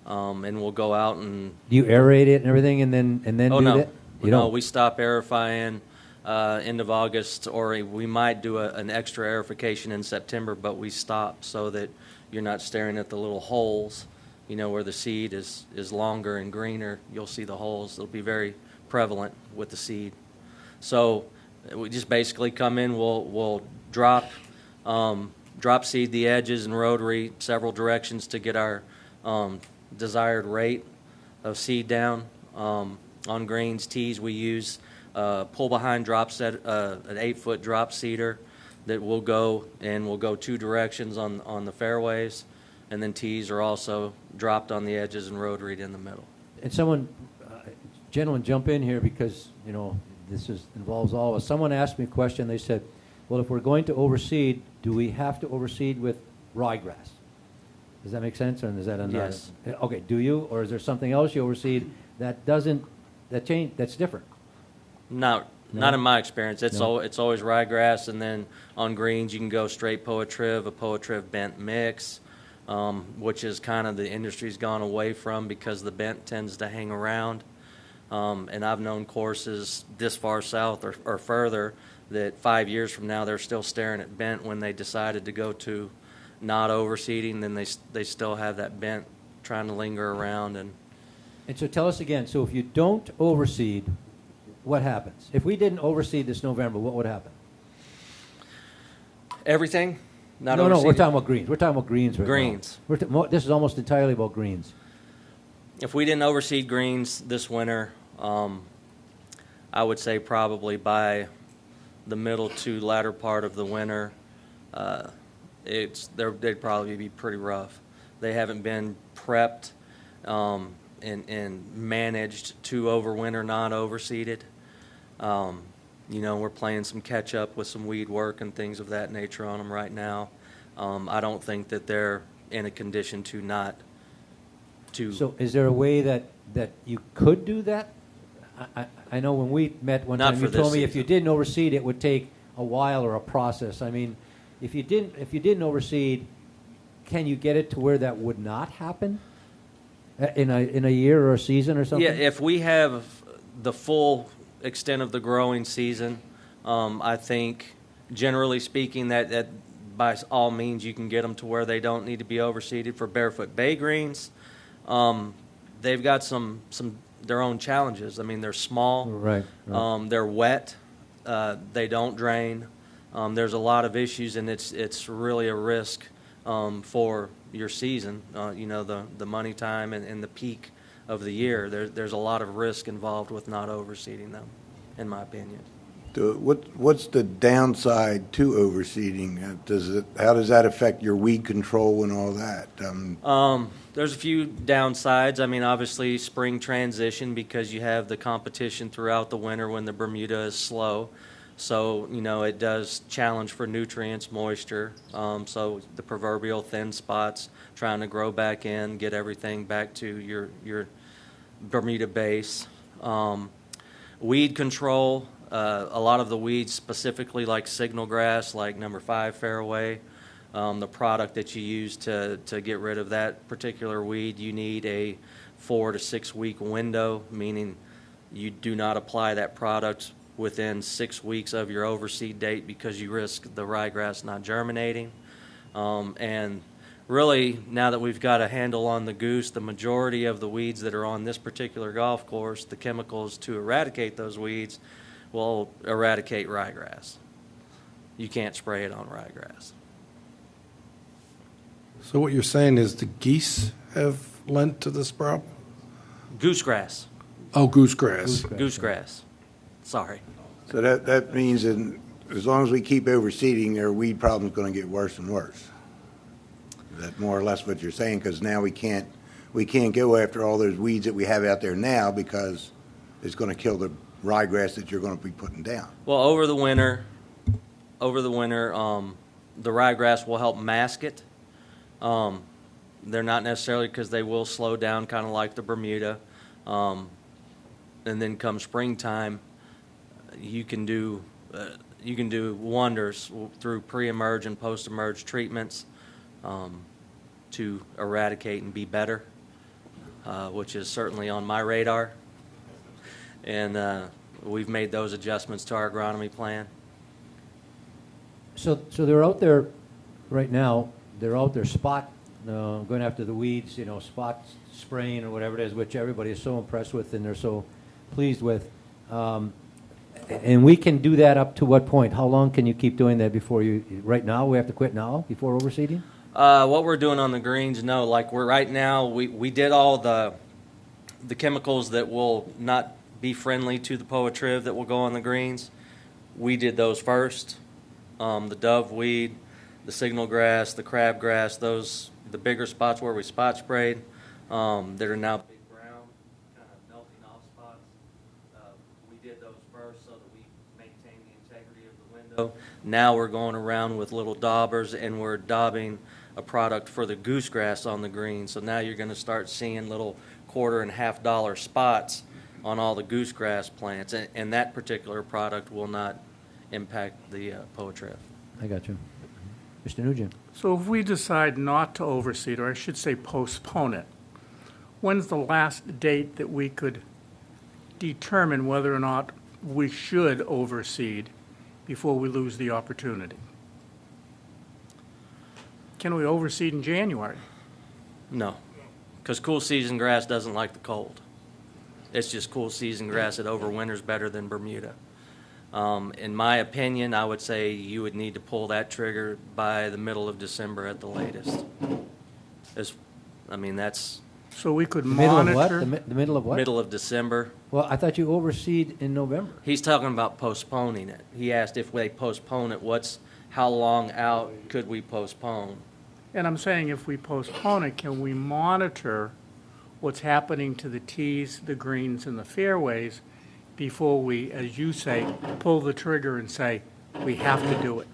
and we'll go out and. Do you aerate it and everything, and then Oh, do no. that? You No, don't. we stop aerifying end of August, or we might do an extra aerification in September, but we stop so that you're not staring at the little holes, where the seed is longer and greener. You'll see the holes. It'll be very prevalent with the seed. So we just basically come in, we'll drop seed the edges and rotary several directions to get our desired rate of seed down. On greens, tees, we use pull behind drop set, an 8-foot drop seeder that will go two directions on the fairways, and then tees are also dropped on the edges and rotaried in the middle. And someone, gentlemen, jump in here because this involves all of us. Someone asked me a question. They said, "Well, if we're going to overseed, do we have to overseed with ryegrass?" Does that make sense, or is that another? Yes. Okay. Do you, or is there something else you overseed that's different? Not in my experience. It's always ryegrass, and then on greens you can go straight Poa-triv, a Poa-triv bent mix, which is kind of the industry's gone away from because the bent tends to hang around. And I've known courses this far south or further that 5 years from now they're still staring at bent when they decided to go to not overseeding. Then they still have that bent trying to linger around. And so tell us again. So if you don't overseed, what happens? If we didn't overseed this November, what would happen? Everything? No, we're talking about greens. We're talking about greens right Greens. now. This is almost entirely about greens. If we didn't overseed greens this winter, I would say probably by the middle to latter part of the winter, they'd probably be pretty rough. They haven't been prepped and managed to overwinter non-overseeded. You know, we're playing some catch-up with some weed work and things of that nature on them right now. I don't think that they're in a condition to not, to. So is there a way that you could do that? I know when we met one Not time, for you told this me if you season. didn't overseed, it would take a while or a process. I mean, if you didn't overseed, can you get it to where that would not happen in a year or a season or something? Yeah, if we have the full extent of the growing season, I think, generally speaking, that by all means you can get them to where they don't need to be overseeded. For barefoot bay greens, they've got some their own challenges. I mean, they're small. Right. They're wet. They don't drain. There's a lot of issues, and it's really a risk for your season. You know, the money time and the peak of the year. There's a lot of risk involved with not overseeding them, in my opinion. What's the downside to overseeding? How does that affect your weed control and all that? There's a few downsides. I mean, obviously, spring transition, because you have the competition throughout the winter when the Bermuda is slow. So, you know, it does challenge for nutrients, moisture. So the proverbial thin spots, trying to grow back in, get everything back to your Bermuda base. Weed control, a lot of the weeds, specifically like signal grass, like number 5 fairway, the product that you use to get rid of that particular weed, you need a 4 to 6 week window, meaning you do not apply that product within 6 weeks of your overseed date, because you risk the ryegrass not germinating. And really, now that we've got a handle on the goose, the majority of the weeds that are on this particular golf course, the chemicals to eradicate those weeds will eradicate ryegrass. You can't spray it on ryegrass. So what you're saying is the geese have lent to this problem? Goosegrass. Oh, goosegrass. Goosegrass. Sorry. So that means that as long as we keep overseeding, their weed problem's going to get worse and worse. Is that more or less what you're saying? Because now we can't go after all those weeds that we have out there now, because it's going to kill the ryegrass that you're going to be putting down. Well, over the winter, the ryegrass will help mask it. They're not necessarily, because they will slow down, kind of like the Bermuda. And then come springtime, you can do wonders through pre-emerge and post-emerge treatments to eradicate and be better, which is certainly on my radar. And we've made those adjustments to our agronomy plan. So they're out there right now. They're out there spot going after the weeds, you know, spot spraying or whatever it is, which everybody is so impressed with and they're so pleased with. And we can do that up to what point? How long can you keep doing that before you? Right now, we have to quit now before overseeding. What we're doing on the greens, no. Like we're right now, we did all the chemicals that will not be friendly to the poatriv that will go on the greens. We did those first. The dove weed, the signal grass, the crabgrass, the bigger spots where we spot sprayed, that are now big brown, kind of melting off spots. We did those first so that we maintain the integrity of the window. Now we're going around with little daubers, and we're daubing a product for the goosegrass on the green. So now you're going to start seeing little $quarter and $half spots on all the goosegrass plants, and that particular product will not impact the poatriv. I got you. Mr. Nugent. So if we decide not to overseed, or I should say postpone it, when's the last date that we could determine whether or not we should overseed before we lose the opportunity? Can we overseed in January? No, because cool season grass doesn't like the cold. It's just cool season grass that overwinters better than Bermuda. In my opinion, I would say you would need to pull that trigger by the middle of December at the latest. That's So we could Middle of what? monitor. The middle of what? middle of December. Well, I thought you overseed in November. He's talking about postponing it. He asked if they postpone it, how long out could we postpone? And I'm saying if we postpone it, can we monitor what's happening to the tees, the greens, and the fairways before we, as you say, pull the trigger and say, we have to do it?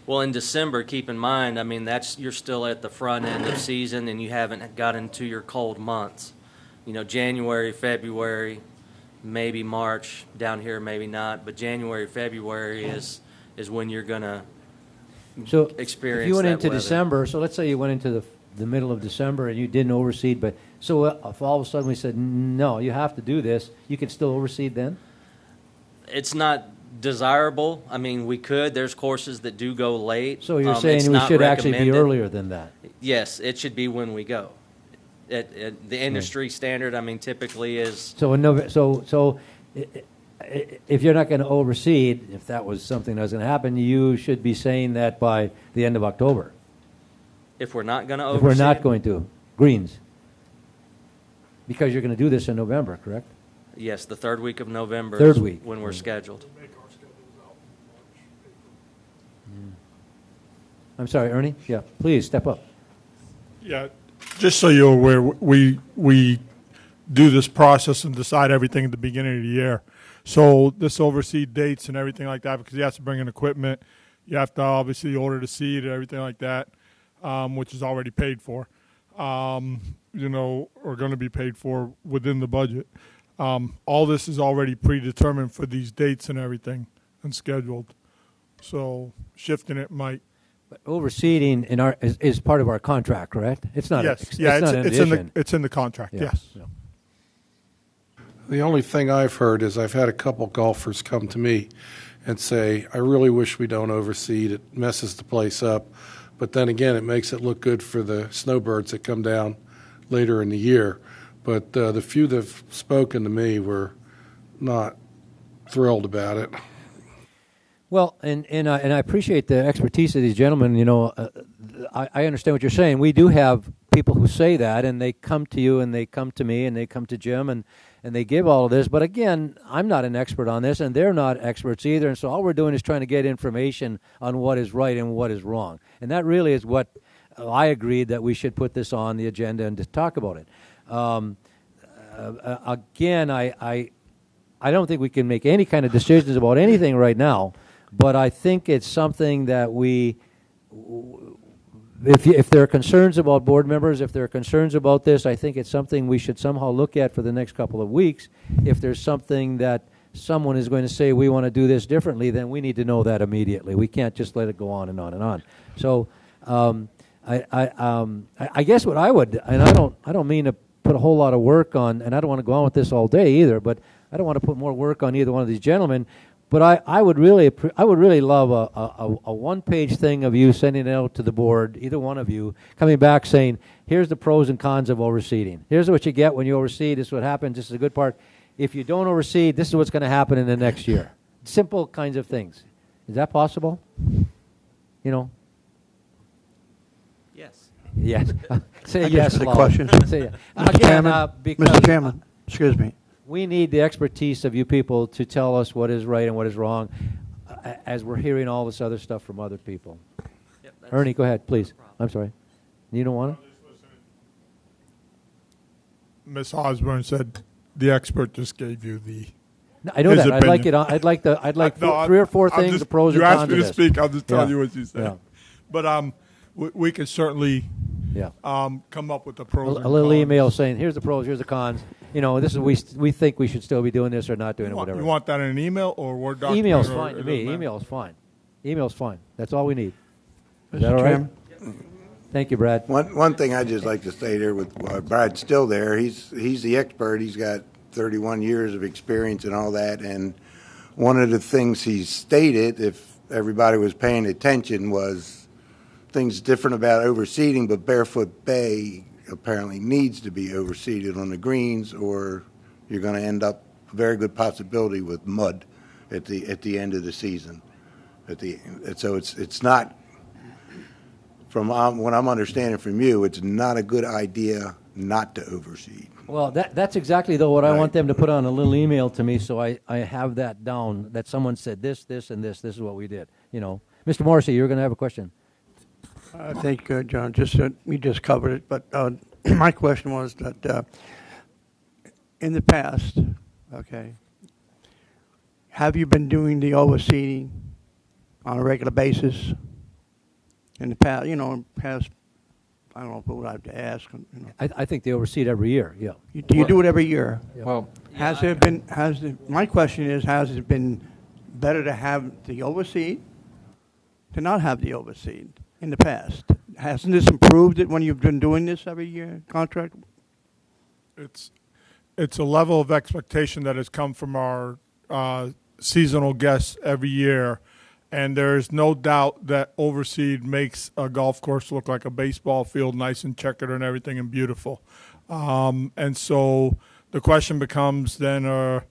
Well, in December, keep in mind, I mean, you're still at the front end of season and you haven't got into your cold months. You know, January, February, maybe March, down here maybe not, but January, February is when you're going to So experience if you went that into weather. December, so let's say you went into the middle of December and you didn't overseed, but so if all of a sudden we said, no, you have to do this, you could still overseed then? It's not desirable. I mean, we could. There's courses that do go late. So you're It's saying we not should actually be recommended. earlier than that? Yes, it should be when we go. The industry standard, I mean, typically is, So in if you're not going to overseed, if that was something that was going to happen, you should be saying that by the end of October. if we're not going to overseed. If we're not going to, greens. Because you're going to do this in November, correct? Yes, the third week of November. Third is week. when we're scheduled. I'm sorry, Ernie? Yeah, please, step up. Yeah, just so you're aware, we do this process and decide everything at the beginning of the year. So this overseed dates and everything like that, because you have to bring in equipment, you have to obviously order the seed and everything like that, which is already paid for, or going to be paid for within the budget. All this is already predetermined for these dates and everything and scheduled. So shifting it might. But overseeding is part of our contract, correct? It's not. Yes, It's yeah, not an it's addition. it's in the contract. Yeah, Yes. so. The only thing I've heard is I've had a couple golfers come to me and say, I really wish we don't overseed. It messes the place up. But then again, it makes it look good for the snowbirds that come down later in the year. But the few that have spoken to me were not thrilled about it. Well, and I appreciate the expertise of these gentlemen. You know, I understand what you're saying. We do have people who say that, and they come to you, and they come to me, and they come to Jim, and they give all of this. But again, I'm not an expert on this, and they're not experts either. And so all we're doing is trying to get information on what is right and what is wrong. And that really is what I agreed that we should put this on the agenda and to talk about it. Again, I don't think we can make any kind of decisions about anything right now. But I think it's something that if there are concerns about board members, if there are concerns about this, I think it's something we should somehow look at for the next couple of weeks. If there's something that someone is going to say, we want to do this differently, then we need to know that immediately. We can't just let it go on and on and on. So I guess what I would, and I don't mean to put a whole lot of work on, and I don't want to go on with this all day either, but I don't want to put more work on either one of these gentlemen. But I would really love a one-page thing of you sending it out to the board, either one of you, coming back saying, here's the pros and cons of overseeding. Here's what you get when you overseed. This is what happens. This is the good part. If you don't overseed, this is what's going to happen in the next year. Simple kinds of things. Is that possible? You know? Yes. Yes. Say Thank yes. you for the loud. questions. Say yes. Mr. Again, Chairman, because Mr. Chairman, excuse me. we need the expertise of you people to tell us what is right and what is wrong, as we're hearing all this other stuff from other people. Yep, that's Ernie, go ahead, please. no problem. I'm sorry. You don't want to? Ms. Osborne said the expert just gave you the. No, I know His that. I'd like it. opinion. I'd like No, three or four I'm things, just- the pros and you cons asked of me to this. speak. I'll just tell Yeah. you what you said. Yeah. But we could certainly Yeah. come up with the pros. and A little cons. email saying, here's the pros, here's the cons. You know, this is we think we should still be doing this or not doing it, whatever. You want that in an email or Word document? Email's or fine to it me. doesn't matter? Email's fine. Email's fine. That's all we need. Is Mr. that all right? Chairman? Thank you, Brad. One thing I'd just like to say there with Brad's still there, he's the expert. He's got 31 years of experience and all that. And one of the things he stated, if everybody was paying attention, was things different about overseeding, but Barefoot Bay apparently needs to be overseeded on the greens, or you're going to end up a very good possibility with mud at the end of the season. So it's not. From what I'm understanding from you, it's not a good idea not to overseed. Well, that's exactly, though, what I Right. want them to put on a little email to me, so I have that down, that someone said this, and this is what we did, you know. Mr. Morrissey, you're going to have a question. I think, John, we just covered it, but my question was that in the past, okay, have you been doing the overseeding on a regular basis in the past, I don't know what I have to ask. I think they oversee it every year, yeah. Do you do it every year? Well, My question is, has it been better to have the overseed to not have the overseed in the past? Hasn't this improved it when you've been doing this every year, contract? It's a level of expectation that has come from our seasonal guests every year, and there is no doubt that overseed makes a golf course look like a baseball field, nice and checkered and everything and beautiful. And so the question becomes then, are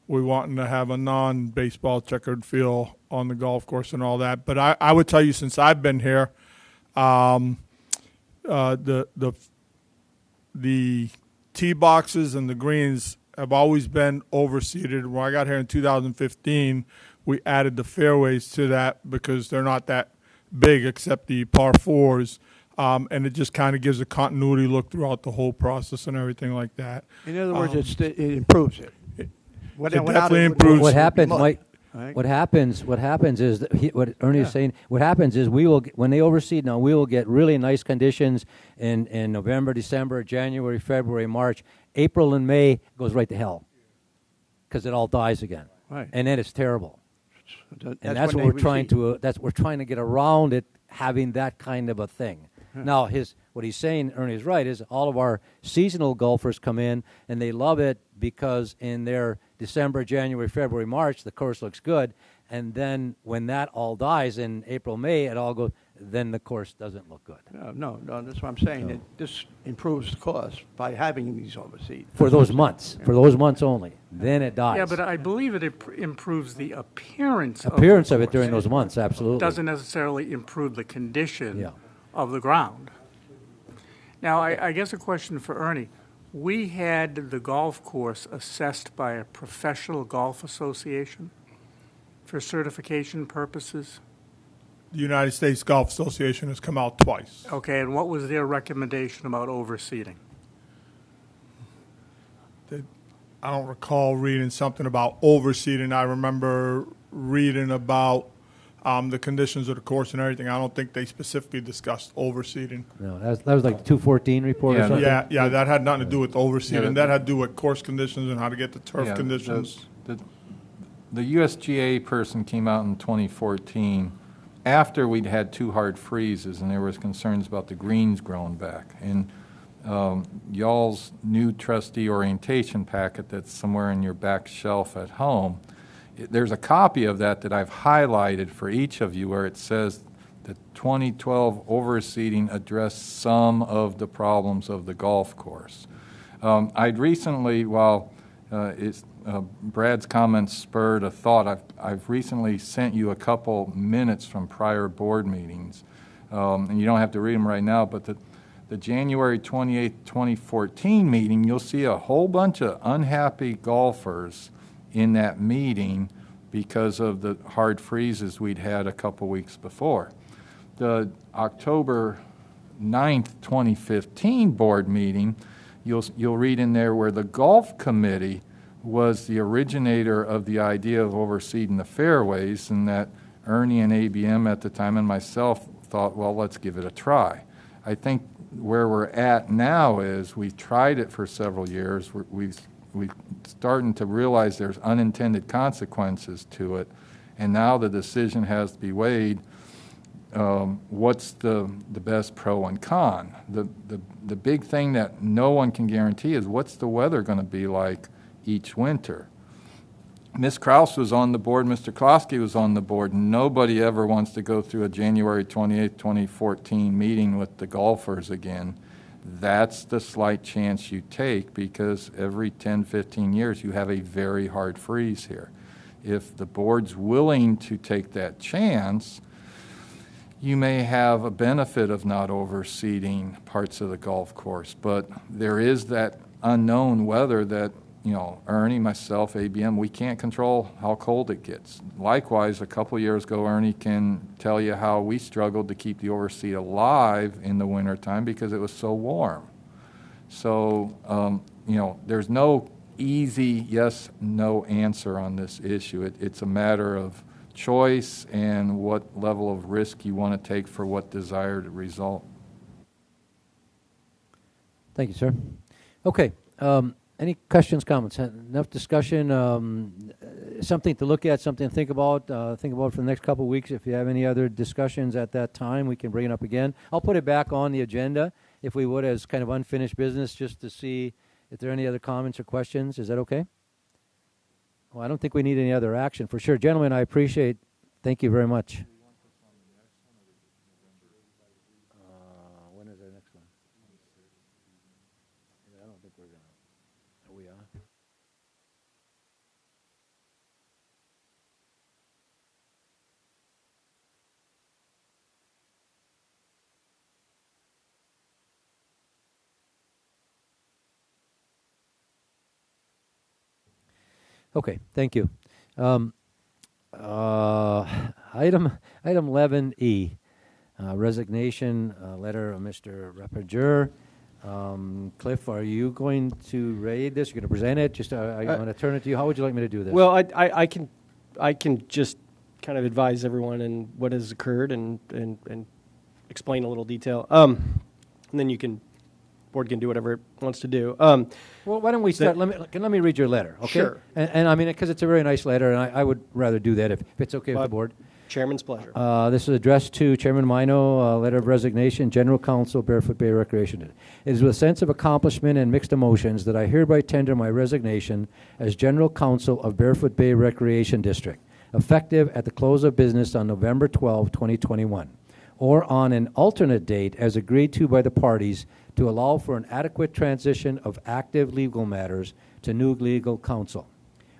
we wanting to have a non-baseball checkered feel on the golf course and all that? But I would tell you, since I've been here, the tee boxes and the greens have always been overseeded. When I got here in 2015, we added the fairways to that because they're not that big except the par fours. And it just kind of gives a continuity look throughout the whole process and everything like that. In other words, it improves it. It definitely improves. What happens, Look, Mike, right? what happens is, what Ernie is saying, what happens is when they overseed now, we will get really nice conditions in November, December, January, February, March. April and May goes right to hell because it all dies again. Right. And then it's terrible. And that's when what they we're trying reseed. we're trying to get around it, having that kind of a thing. Now, what he's saying, Ernie is right, is all of our seasonal golfers come in and they love it because in their December, January, February, March, the course looks good. And then when that all dies in April, May, it all goes, then the course doesn't look good. No, that's what I'm saying. That this improves the cost by having these overseas. For those months only. Then it dies. Yeah, but I believe it improves the appearance of the it during course. those months, absolutely. Doesn't necessarily improve the condition Yeah. of the ground. Now, I guess a question for Ernie. We had the golf course assessed by a professional golf association for certification purposes. The United States Golf Association has come out twice. Okay, and what was their recommendation about overseeding? I don't recall reading something about overseeding. I remember reading about the conditions of the course and everything. I don't think they specifically discussed overseeding. No, that was like the 214 report Yeah, or something? Yeah, that had nothing to do with overseeding. Yeah, that had to do with course conditions and how to get the turf yeah, conditions. The USGA person came out in 2014 after we'd had 2 hard freezes and there was concerns about the greens growing back. And y'all's new trustee orientation packet that's somewhere in your back shelf at home, there's a copy of that I've highlighted for each of you where it says the 2012 overseeding addressed some of the problems of the golf course. I'd recently, while Brad's comments spurred a thought, I've recently sent you a couple minutes from prior board meetings, and you don't have to read them right now, but the January 28, 2014 meeting, you'll see a whole bunch of unhappy golfers in that meeting because of the hard freezes we'd had a couple weeks before. The October 9th, 2015 board meeting, you'll read in there where the golf committee was the originator of the idea of overseeding the fairways, and that Ernie and ABM at the time and myself thought, well, let's give it a try. I think where we're at now is we've tried it for several years. We're starting to realize there's unintended consequences to it, and now the decision has to be weighed. What's the best pro and con? The big thing that no one can guarantee is what's the weather going to be like each winter. Ms. Kraus was on the board, Mr. Klosky was on the board. Nobody ever wants to go through a January 28, 2014 meeting with the golfers again. That's the slight chance you take because every 10, 15 years you have a very hard freeze here. If the board's willing to take that chance, you may have a benefit of not overseeding parts of the golf course, but there is that unknown weather that, Ernie, myself, ABM, we can't control how cold it gets. Likewise, a couple years ago, Ernie can tell you how we struggled to keep the overseed alive in the wintertime because it was so warm. So, there's no easy yes, no answer on this issue. It's a matter of choice and what level of risk you want to take for what desired result. Thank you, sir. Okay, any questions, comments? Enough discussion, something to look at, something to think about for the next couple of weeks. If you have any other discussions at that time, we can bring it up again. I'll put it back on the agenda, if we would, as kind of unfinished business, just to see if there are any other comments or questions. Is that okay? Well, I don't think we need any other action, for sure. Gentlemen, I appreciate, thank you very much. When is our next one? I don't think we're going to. Are we on? Okay, thank you. Item 11E, resignation letter of Mr. Repager. Cliff, are you going to read this? You're going to present it? Just I'm going to turn it to you. How would you like me to do this? Well, I can just kind of advise everyone in what has occurred and explain a little detail. And then board can do whatever it wants to do. Well, why don't we start? Let me read your letter, okay? Sure. And I mean, because it's a very nice letter, and I would rather do that if it's okay with the board. Chairman's pleasure. This is addressed to Chairman Mino, letter of resignation, General Counsel, Barefoot Bay Recreation. It is with a sense of accomplishment and mixed emotions that I hereby tender my resignation as General Counsel of Barefoot Bay Recreation District, effective at the close of business on November 12, 2021, or on an alternate date as agreed to by the parties to allow for an adequate transition of active legal matters to new legal counsel.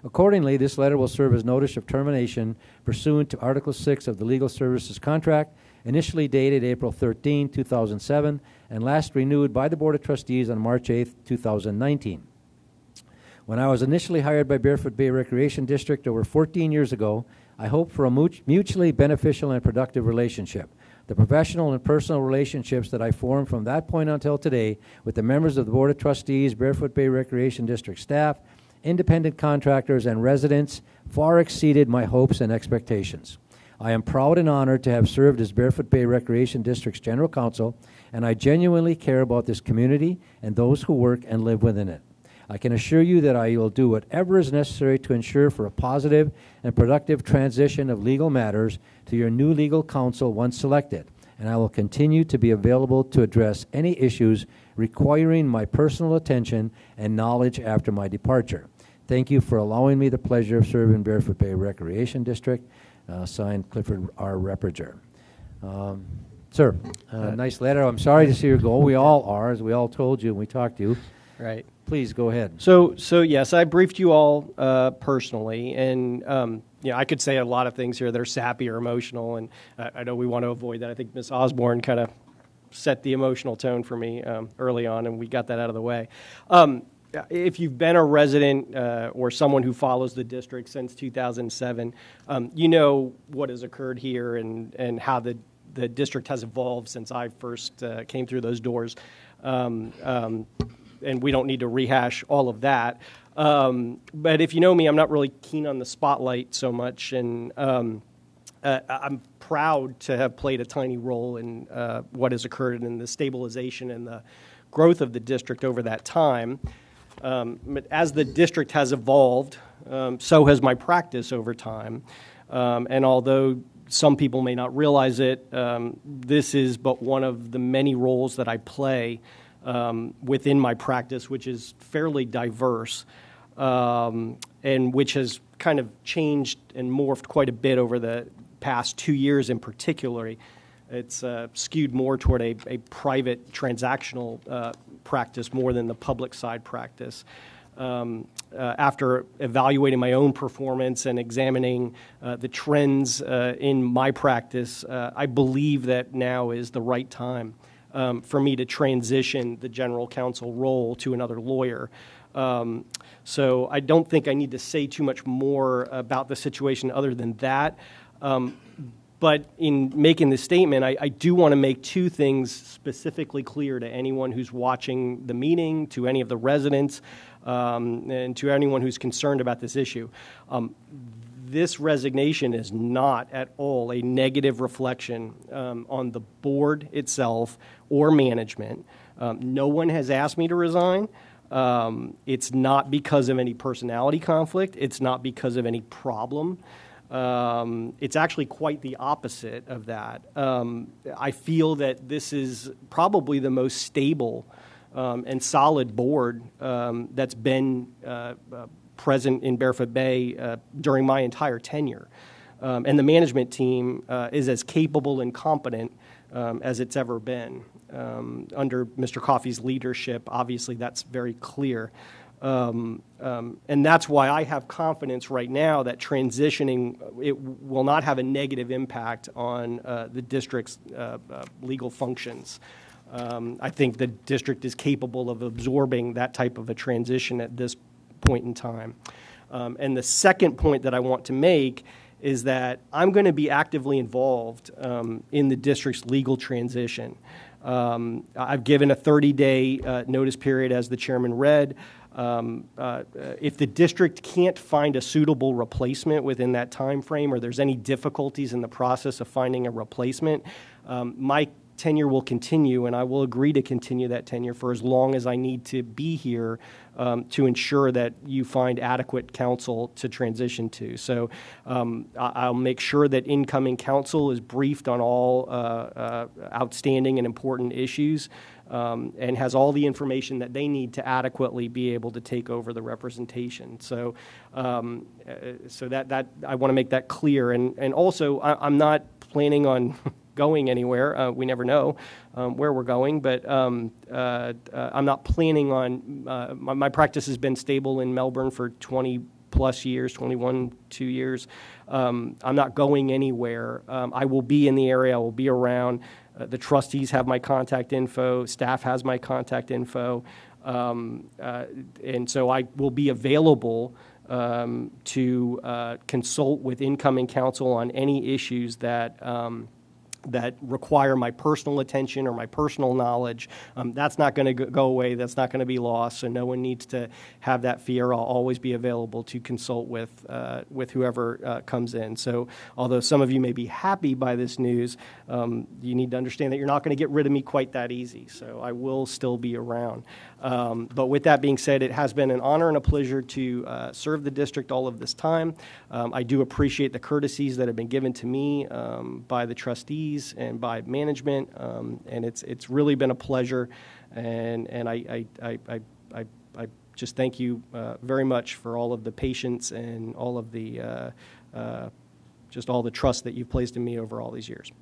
Accordingly, this letter will serve as notice of termination pursuant to Article 6 of the Legal Services Contract, initially dated April 13, 2007, and last renewed by the Board of Trustees on March 8, 2019. When I was initially hired by Barefoot Bay Recreation District over 14 years ago, I hoped for a mutually beneficial and productive relationship. The professional and personal relationships that I formed from that point until today with the members of the Board of Trustees, Barefoot Bay Recreation District staff, independent contractors, and residents far exceeded my hopes and expectations. I am proud and honored to have served as Barefoot Bay Recreation District's General Counsel, and I genuinely care about this community and those who work and live within it. I can assure you that I will do whatever is necessary to ensure for a positive and productive transition of legal matters to your new legal counsel once selected, and I will continue to be available to address any issues requiring my personal attention and knowledge after my departure. Thank you for allowing me the pleasure of serving Barefoot Bay Recreation District. Signed, Clifford R. Repager. Sir, nice letter. I'm sorry to see you go. We all are, as we all told you and we talked to you. Right. Please go ahead. So yes, I briefed you all personally, and I could say a lot of things here that are sappy or emotional, and I know we want to avoid that. I think Ms. Osborne kind of set the emotional tone for me early on, and we got that out of the way. If you've been a resident or someone who follows the district since 2007, you know what has occurred here and how the district has evolved since I first came through those doors. And we don't need to rehash all of that. But if you know me, I'm not really keen on the spotlight so much, and I'm proud to have played a tiny role in what has occurred in the stabilization and the growth of the district over that time. But as the district has evolved, so has my practice over time. And although some people may not realize it, this is but one of the many roles that I play within my practice, which is fairly diverse, and which has kind of changed and morphed quite a bit over the past 2 years in particular. It's skewed more toward a private transactional practice more than the public side practice. After evaluating my own performance and examining the trends in my practice, I believe that now is the right time for me to transition the general counsel role to another lawyer. So I don't think I need to say too much more about the situation other than that. But in making this statement, I do want to make two things specifically clear to anyone who's watching the meeting, to any of the residents. and to anyone who's concerned about this issue. This resignation is not at all a negative reflection on the board itself or management. No one has asked me to resign. It's not because of any personality conflict. It's not because of any problem. It's actually quite the opposite of that. I feel that this is probably the most stable and solid board that's been present in Barefoot Bay during my entire tenure. And the management team is as capable and competent as it's ever been. Under Mr. Coffey's leadership, obviously that's very clear. And that's why I have confidence right now that transitioning, it will not have a negative impact on the district's legal functions. I think the district is capable of absorbing that type of a transition at this point in time. And the second point that I want to make is that I'm going to be actively involved in the district's legal transition. I've given a 30-day notice period, as the chairman read. If the district can't find a suitable replacement within that time frame, or there's any difficulties in the process of finding a replacement, my tenure will continue, and I will agree to continue that tenure for as long as I need to be here to ensure that you find adequate counsel to transition to. So I'll make sure that incoming counsel is briefed on all outstanding and important issues and has all the information that they need to adequately be able to take over the representation. So that I want to make that clear. And also, I'm not planning on going anywhere. We never know where we're going, but I'm not planning on, my practice has been stable in Melbourne for 20 plus years, 21, 2 years. I'm not going anywhere. I will be in the area, I will be around. The trustees have my contact info, staff has my contact info, and so I will be available to consult with incoming counsel on any issues that require my personal attention or my personal knowledge. That's not going to go away. That's not going to be lost. So no one needs to have that fear. I'll always be available to consult with whoever comes in. So although some of you may be happy by this news, you need to understand that you're not going to get rid of me quite that easy. So I will still be around. But with that being said, it has been an honor and a pleasure to serve the district all of this time. I do appreciate the courtesies that have been given to me by the trustees and by management, and it's really been a pleasure. And I just thank you very much for all of the patience and all of the just all the trust that you've placed in me over all these years.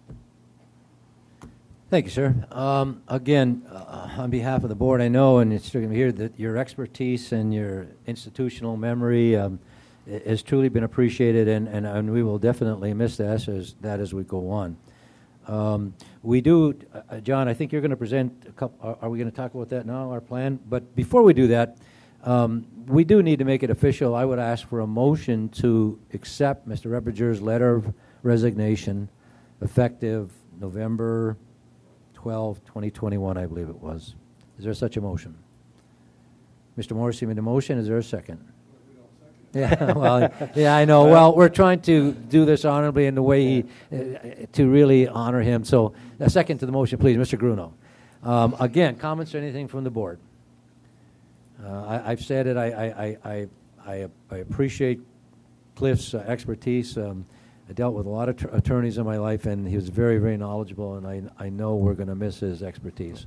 Thank you, sir. Again, on behalf of the board, I know, and it's going to hear that your expertise and your institutional memory has truly been appreciated, and we will definitely miss that as we go on. We do, John, I think you're going to present a couple. Are we going to talk about that now, our plan? But before we do that, we do need to make it official. I would ask for a motion to accept Mr. Rebiger's letter of resignation effective November 12, 2021, I believe it was. Is there such a motion? Mr. Morrissey made a motion. Is there a second? Yeah, well, yeah, I know. Well, we're trying to do this honorably in the way to really honor him. So a second to the motion, please, Mr. Gruno. Again, comments or anything from the board? I've said it. I appreciate Cliff's expertise. I dealt with a lot of attorneys in my life, and he was very, very knowledgeable, and I know we're going to miss his expertise.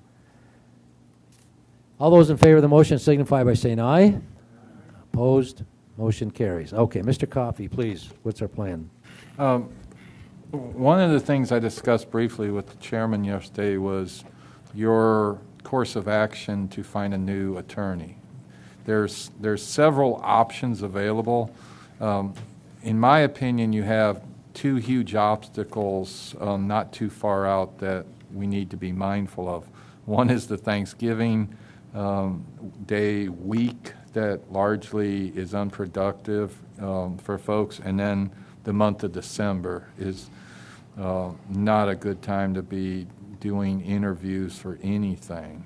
All those in favor of the motion signify by saying aye. Opposed? Motion carries. Okay, Mr. Coffey, please. What's our plan? One of the things I discussed briefly with the chairman yesterday was your course of action to find a new attorney. There's several options available. In my opinion, you have two huge obstacles not too far out that we need to be mindful of. One is the Thanksgiving Day week that largely is unproductive for folks, and then the month of December is not a good time to be doing interviews for anything.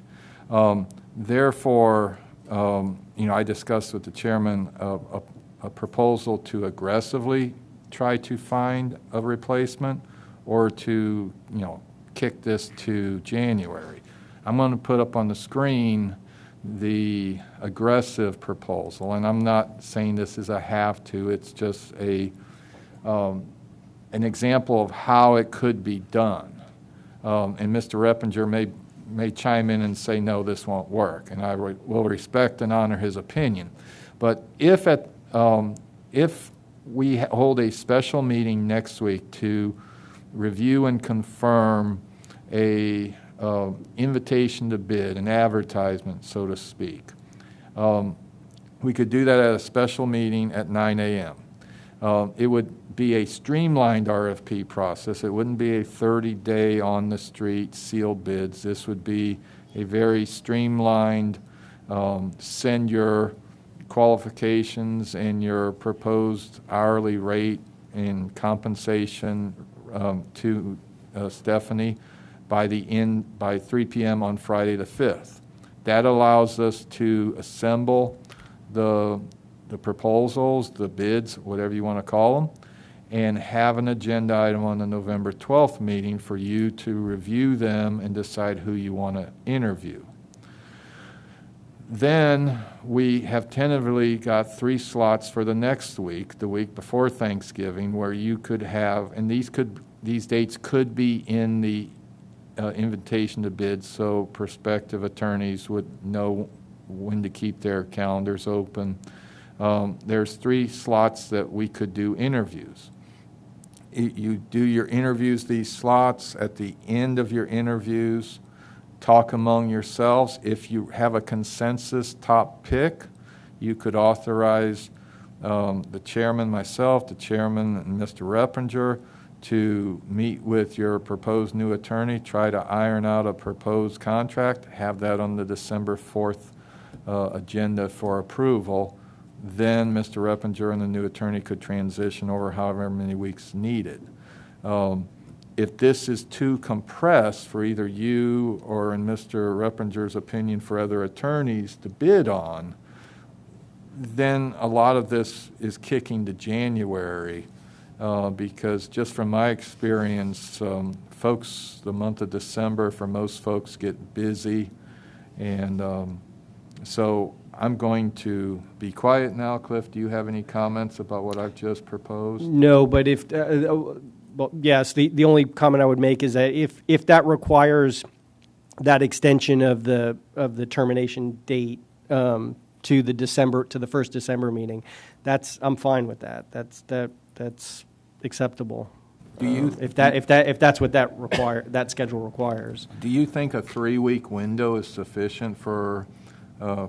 Therefore, I discussed with the chairman a proposal to aggressively try to find a replacement or to, kick this to January. I'm going to put up on the screen the aggressive proposal, and I'm not saying this is a have to, it's just an example of how it could be done. And Mr. Reppinger may chime in and say, no, this won't work, and I will respect and honor his opinion. But if we hold a special meeting next week to review and confirm a invitation to bid, an advertisement, so to speak, we could do that at a special meeting at 9 a.m. It would be a streamlined RFP process. It wouldn't be a 30-day on-the-street sealed bids. This would be a very streamlined, send your qualifications and your proposed hourly rate and compensation to Stephanie by 3 p.m. on Friday the 5th. That allows us to assemble the proposals, the bids, whatever you want to call them, and have an agenda item on the November 12th meeting for you to review them and decide who you want to interview. Then we have tentatively got 3 slots for the next week, the week before Thanksgiving, where you could have, and these dates could be in the invitation to bid, so prospective attorneys would know when to keep their calendars open. There's 3 slots that we could do interviews. You do your interviews, these slots. At the end of your interviews, talk among yourselves. If you have a consensus top pick, you could authorize the chairman, myself, the chairman, and Mr. Reppinger to meet with your proposed new attorney, try to iron out a proposed contract, have that on the December 4th agenda for approval. Then Mr. Reppinger and the new attorney could transition over however many weeks needed. If this is too compressed for either you or, in Mr. Reppinger's opinion, for other attorneys to bid on, then a lot of this is kicking to January because just from my experience, folks, the month of December for most folks get busy, and so I'm going to be quiet now. Cliff, do you have any comments about what I've just proposed? No, but if, well, yes, the only comment I would make is that if that requires that extension of the termination date to the first December meeting, I'm fine with that. That's acceptable. Do you if that's what that schedule requires? Do you think a 3-week window is sufficient for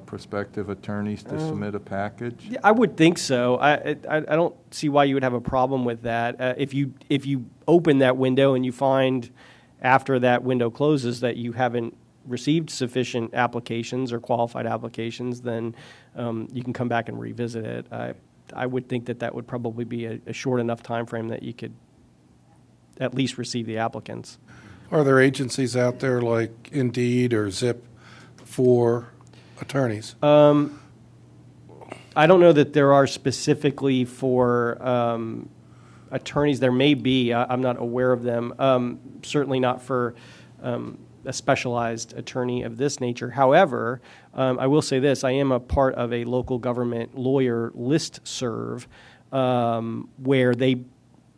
prospective attorneys to submit a package? Yeah, I would think so. I don't see why you would have a problem with that. If you open that window and you find after that window closes that you haven't received sufficient applications or qualified applications, then you can come back and revisit it. I would think that would probably be a short enough time frame that you could at least receive the applicants. Are there agencies out there like Indeed or Zip for attorneys? I don't know that there are specifically for attorneys. There may be. I'm not aware of them. Certainly not for a specialized attorney of this nature. However, I will say this. I am a part of a local government lawyer listserv where they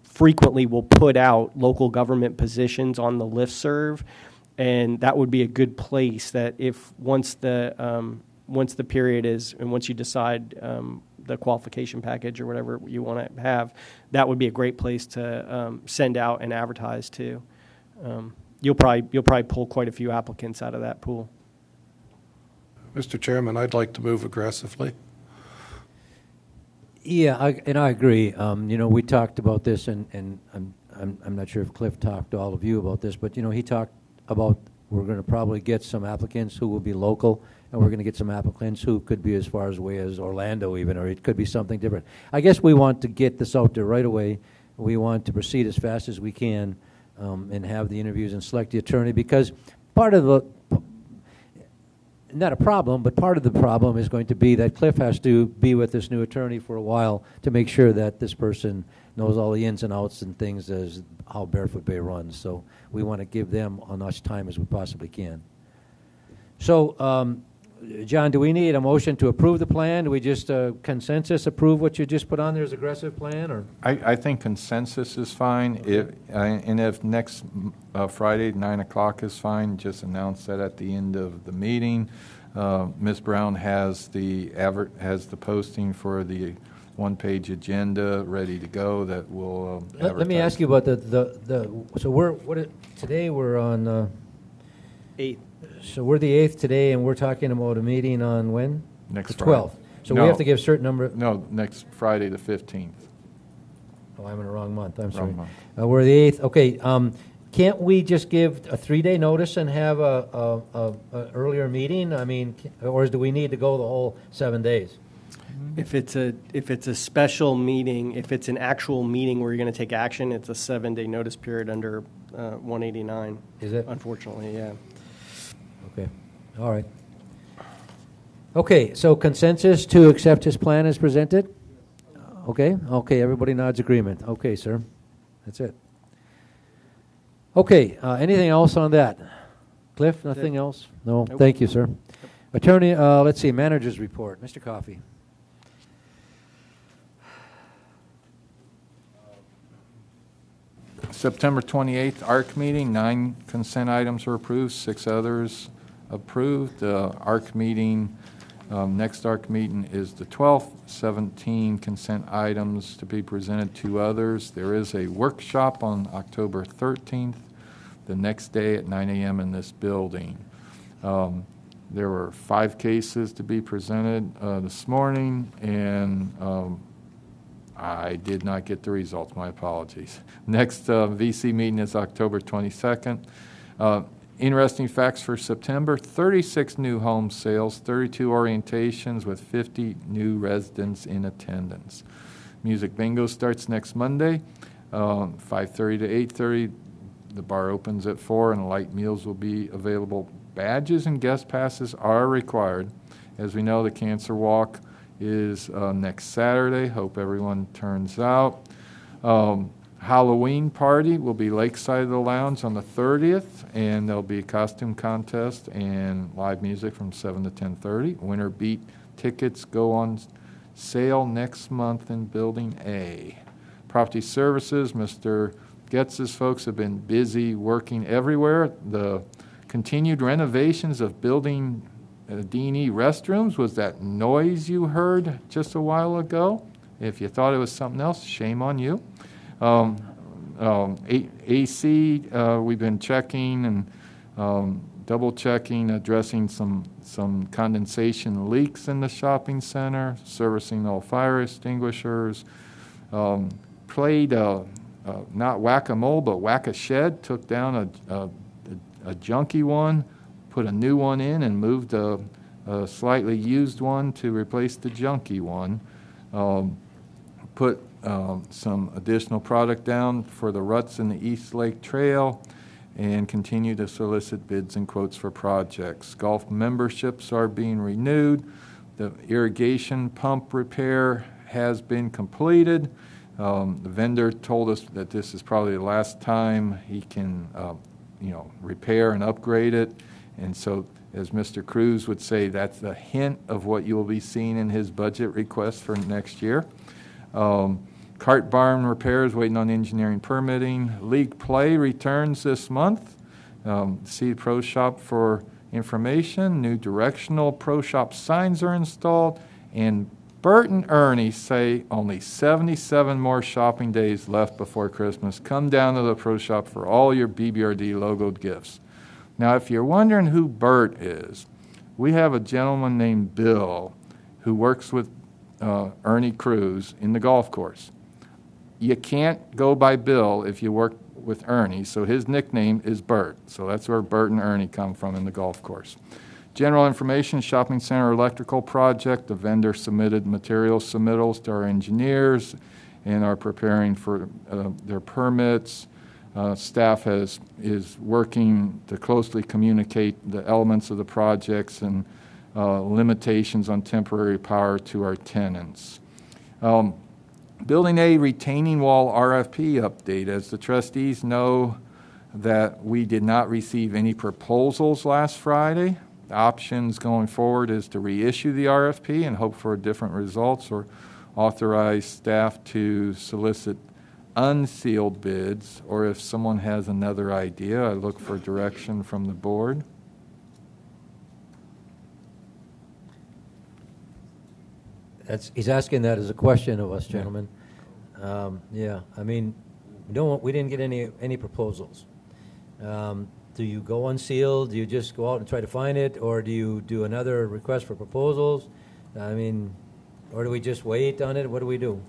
frequently will put out local government positions on the listserv. And that would be a good place that if once the period is, and once you decide the qualification package or whatever you want to have, that would be a great place to send out and advertise to. You'll probably pull quite a few applicants out of that pool. Mr. Chairman, I'd like to move aggressively. Yeah, I agree. We talked about this, and I'm not sure if Cliff talked to all of you about this, but he talked about we're going to probably get some applicants who will be local, and we're going to get some applicants who could be as far away as Orlando even, or it could be something different. I guess we want to get this out there right away. We want to proceed as fast as we can and have the interviews and select the attorney, because part of not a problem, but part of the problem is going to be that Cliff has to be with this new attorney for a while to make sure that this person knows all the ins and outs and things as how Barefoot Bay runs. So we want to give them as much time as we possibly can. So, John, do we need a motion to approve the plan? Do we just consensus approve what you just put on there as aggressive plan, or? I think consensus is fine. And if next Friday, 9 o'clock is fine, just announce that at the end of the meeting. Ms. Brown has the posting for the one-page agenda ready to go that will Let me ask you about today we're on, 8th. so we're the 8th today, and we're talking about a meeting on when? Next The Friday. 12th. So No. we have to give a certain number. No, next Friday, the 15th. Oh, I'm in the wrong month, I'm sorry. Wrong month. We're the 8th, okay. Can't we just give a 3-day notice and have a earlier meeting? I mean, or do we need to go the whole 7 days? If it's a special meeting, if it's an actual meeting where you're going to take action, it's a 7-day notice period under 189. Is it? Unfortunately, yeah. Okay, all right. Okay, so consensus to accept his plan as presented? Okay, everybody nods agreement. Okay, sir, that's it. Okay, anything else on that? Cliff, nothing else? No, Nope. thank you, sir. Attorney, let's see, manager's report. Mr. Coffey. September 28th, ARC meeting, 9 consent items were approved, 6 others approved. ARC meeting, next ARC meeting is the 12th, 17 consent items to be presented, 2 others. There is a workshop on October 13th, the next day at 9 a.m. in this building. There were 5 cases to be presented this morning, and I did not get the results. My apologies. Next VC meeting is October 22nd. Interesting facts for September: 36 new home sales, 32 orientations with 50 new residents in attendance. Music bingo starts next Monday, 5:30 to 8:30. The bar opens at 4, and light meals will be available. Badges and guest passes are required. As we know, the Cancer Walk is next Saturday. Hope everyone turns out. Halloween party will be Lakeside of the Lounge on the 30th, and there'll be a costume contest and live music from 7 to 10:30. Winter Beat tickets go on sale next month in Building A. Property Services, Mr. Getz's folks have been busy working everywhere. The continued renovations of Building D&E restrooms was that noise you heard just a while ago. If you thought it was something else, shame on you. AC, we've been checking and double checking, addressing some condensation leaks in the shopping center, servicing all fire extinguishers. Played not whack-a-mole, but whack-a-shed, took down a junky one, put a new one in, and moved a slightly used one to replace the junky one. Put some additional product down for the ruts in the East Lake Trail, and continue to solicit bids and quotes for projects. Golf memberships are being renewed. The irrigation pump repair has been completed. The vendor told us that this is probably the last time he can repair and upgrade it. And so, as Mr. Cruz would say, that's a hint of what you will be seeing in his budget request for next year. Cart barn repairs waiting on engineering permitting. League play returns this month. See Pro Shop for information. New directional Pro Shop signs are installed. And Bert and Ernie say only 77 more shopping days left before Christmas. Come down to the Pro Shop for all your BBRD logoed gifts. Now, if you're wondering who Bert is, we have a gentleman named Bill who works with Ernie Cruz in the golf course. You can't go by Bill if you work with Ernie, so his nickname is Bert. So that's where Bert and Ernie come from in the golf course. General information, shopping center electrical project. The vendor submitted material submittals to our engineers and are preparing for their permits. Staff is working to closely communicate the elements of the projects and limitations on temporary power to our tenants. Building A retaining wall RFP update. As the trustees know, that we did not receive any proposals last Friday. The options going forward is to reissue the RFP and hope for different results, or authorize staff to solicit unsealed bids, or if someone has another idea, I look for direction from the board. He's asking that as a question of us, gentlemen. Yeah, I mean, we didn't get any proposals. Do you go unsealed? Do you just go out and try to find it, or do you do another request for proposals? I mean, or do we just wait on it? What do we do?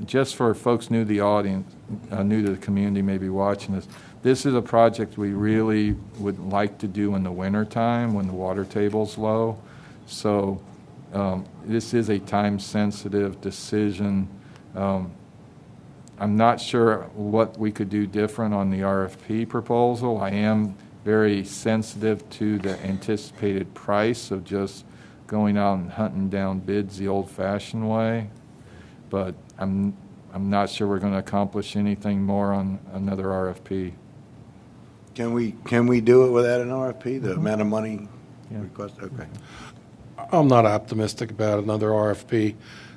Just for folks new to the audience, new to the community maybe watching this is a project we really would like to do in the wintertime when the water table's low. So this is a time-sensitive decision. I'm not sure what we could do different on the RFP proposal. I am very sensitive to the anticipated price of just going out and hunting down bids the old-fashioned way. But I'm not sure we're going to accomplish anything more on another RFP. Can we do it without an RFP, the amount of money request? Okay. I'm not optimistic about another RFP.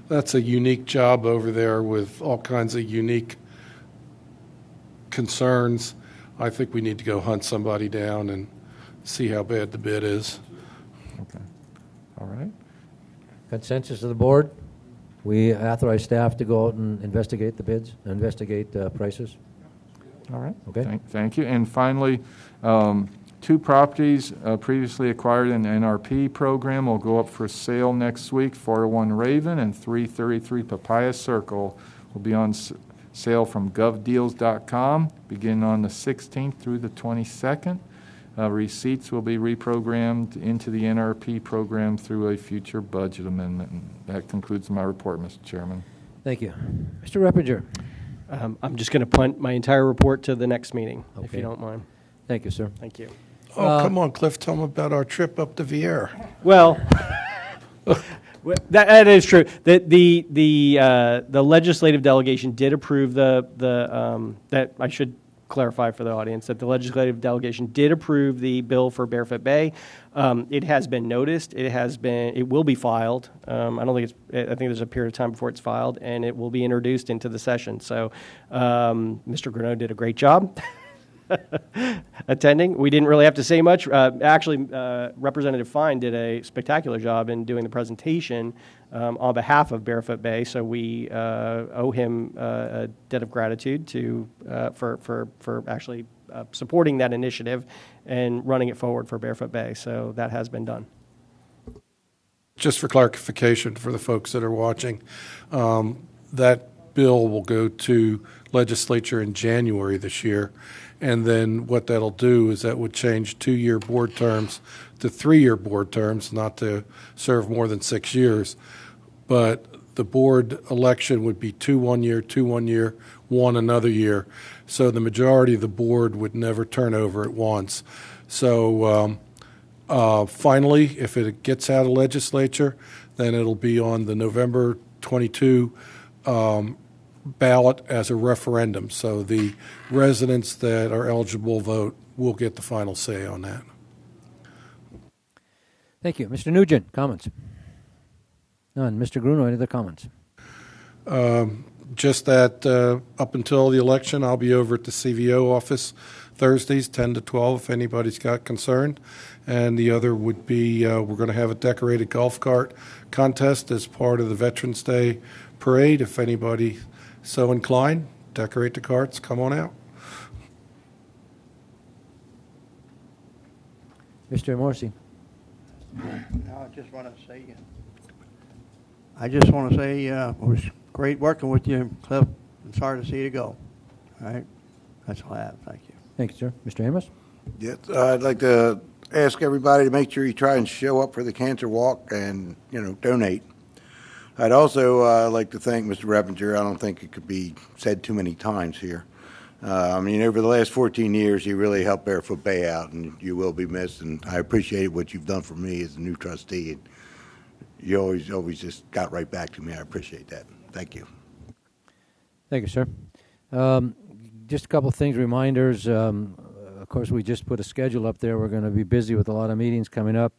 That's a unique job over there with all kinds of unique concerns. I think we need to go hunt somebody down and see how bad the bid is. Okay. All right. Consensus of the board? We authorize staff to go out and investigate the bids, investigate prices? All right. Okay. Thank you. And finally, 2 properties previously acquired in the NRP program will go up for sale next week. 401 Raven and 333 Papaya Circle will be on sale from govdeals.com beginning on the 16th through the 22nd. Receipts will be reprogrammed into the NRP program through a future budget amendment. And that concludes my report, Mr. Chairman. Thank you. Mr. Reppinger? I'm just going to punt my entire report to the next meeting, if Okay. you don't mind. Thank you, sir. Thank you. Oh, come on, Cliff, tell them about our trip up to Vieira. Well, that is true. The legislative delegation did approve that I should clarify for the audience that the legislative delegation did approve the bill for Barefoot Bay. It has been noticed. It will be filed. I think there's a period of time before it's filed, and it will be introduced into the session. So, Mr. Grunow did a great job attending. We didn't really have to say much. Actually, Representative Fine did a spectacular job in doing the presentation on behalf of Barefoot Bay. So we owe him a debt of gratitude for actually supporting that initiative and running it forward for Barefoot Bay. So that has been done. Just for clarification for the folks that are watching, that bill will go to legislature in January this year. And then what that'll do is that would change 2-year board terms to 3-year board terms, not to serve more than 6 years. But the board election would be 2 1 year, 2 1 year, 1 another year. So the majority of the board would never turn over at once. So finally, if it gets out of legislature, then it'll be on the November 22 ballot as a referendum. So the residents that are eligible vote will get the final say on that. Thank you. Mr. Nugent, comments? None. Mr. Grunow, any other comments? Just that up until the election, I'll be over at the CVO office Thursdays, 10 to 12, if anybody's got concern. And the other would be we're going to have a decorated golf cart contest as part of the Veterans Day parade. If anybody so inclined, decorate the carts, come on out. Mr. Morrissey? I just want to say it was great working with you, Cliff. I'm sorry to see you go. All right? That's all I have. Thank you. Thank you, sir. Mr. Amos? Yes, I'd like to ask everybody to make sure you try and show up for the cancer walk and, donate. I'd also like to thank Mr. Repinger. I don't think it could be said too many times here. I mean, over the last 14 years, you really helped Barefoot Bay out, and you will be missed. And I appreciate what you've done for me as a new trustee. And you always just got right back to me. I appreciate that. Thank you. Thank you, sir. Just a couple of things, reminders. Of course, we just put a schedule up there. We're going to be busy with a lot of meetings coming up.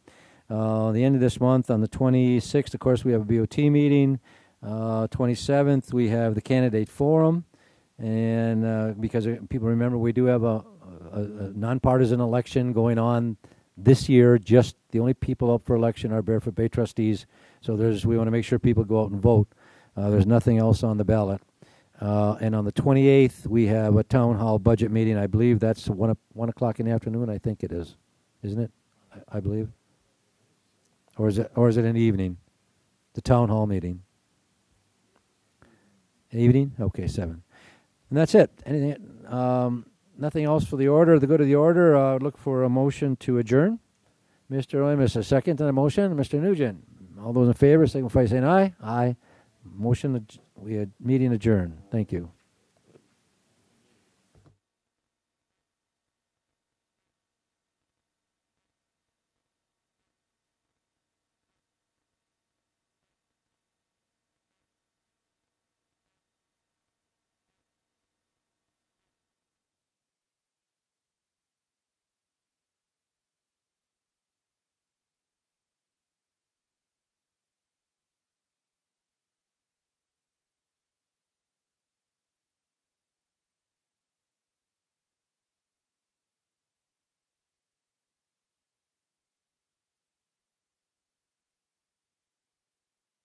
The end of this month, on the 26th, of course, we have a BOT meeting. 27th, we have the candidate forum. And because people remember, we do have a nonpartisan election going on this year. Just the only people up for election are Barefoot Bay trustees. So we want to make sure people go out and vote. There's nothing else on the ballot. And on the 28th, we have a town hall budget meeting. I believe that's 1 o'clock in the afternoon. I think it is, isn't it? I believe. Or is it an evening? The town hall meeting. An evening? Okay, 7. And that's it. Anything? Nothing else for the order. To go to the order, I would look for a motion to adjourn. Mr. Oimus, a second to the motion. Mr. Nugent. All those in favor, signify by saying aye. Aye. Motion. We had meeting adjourned. Thank you.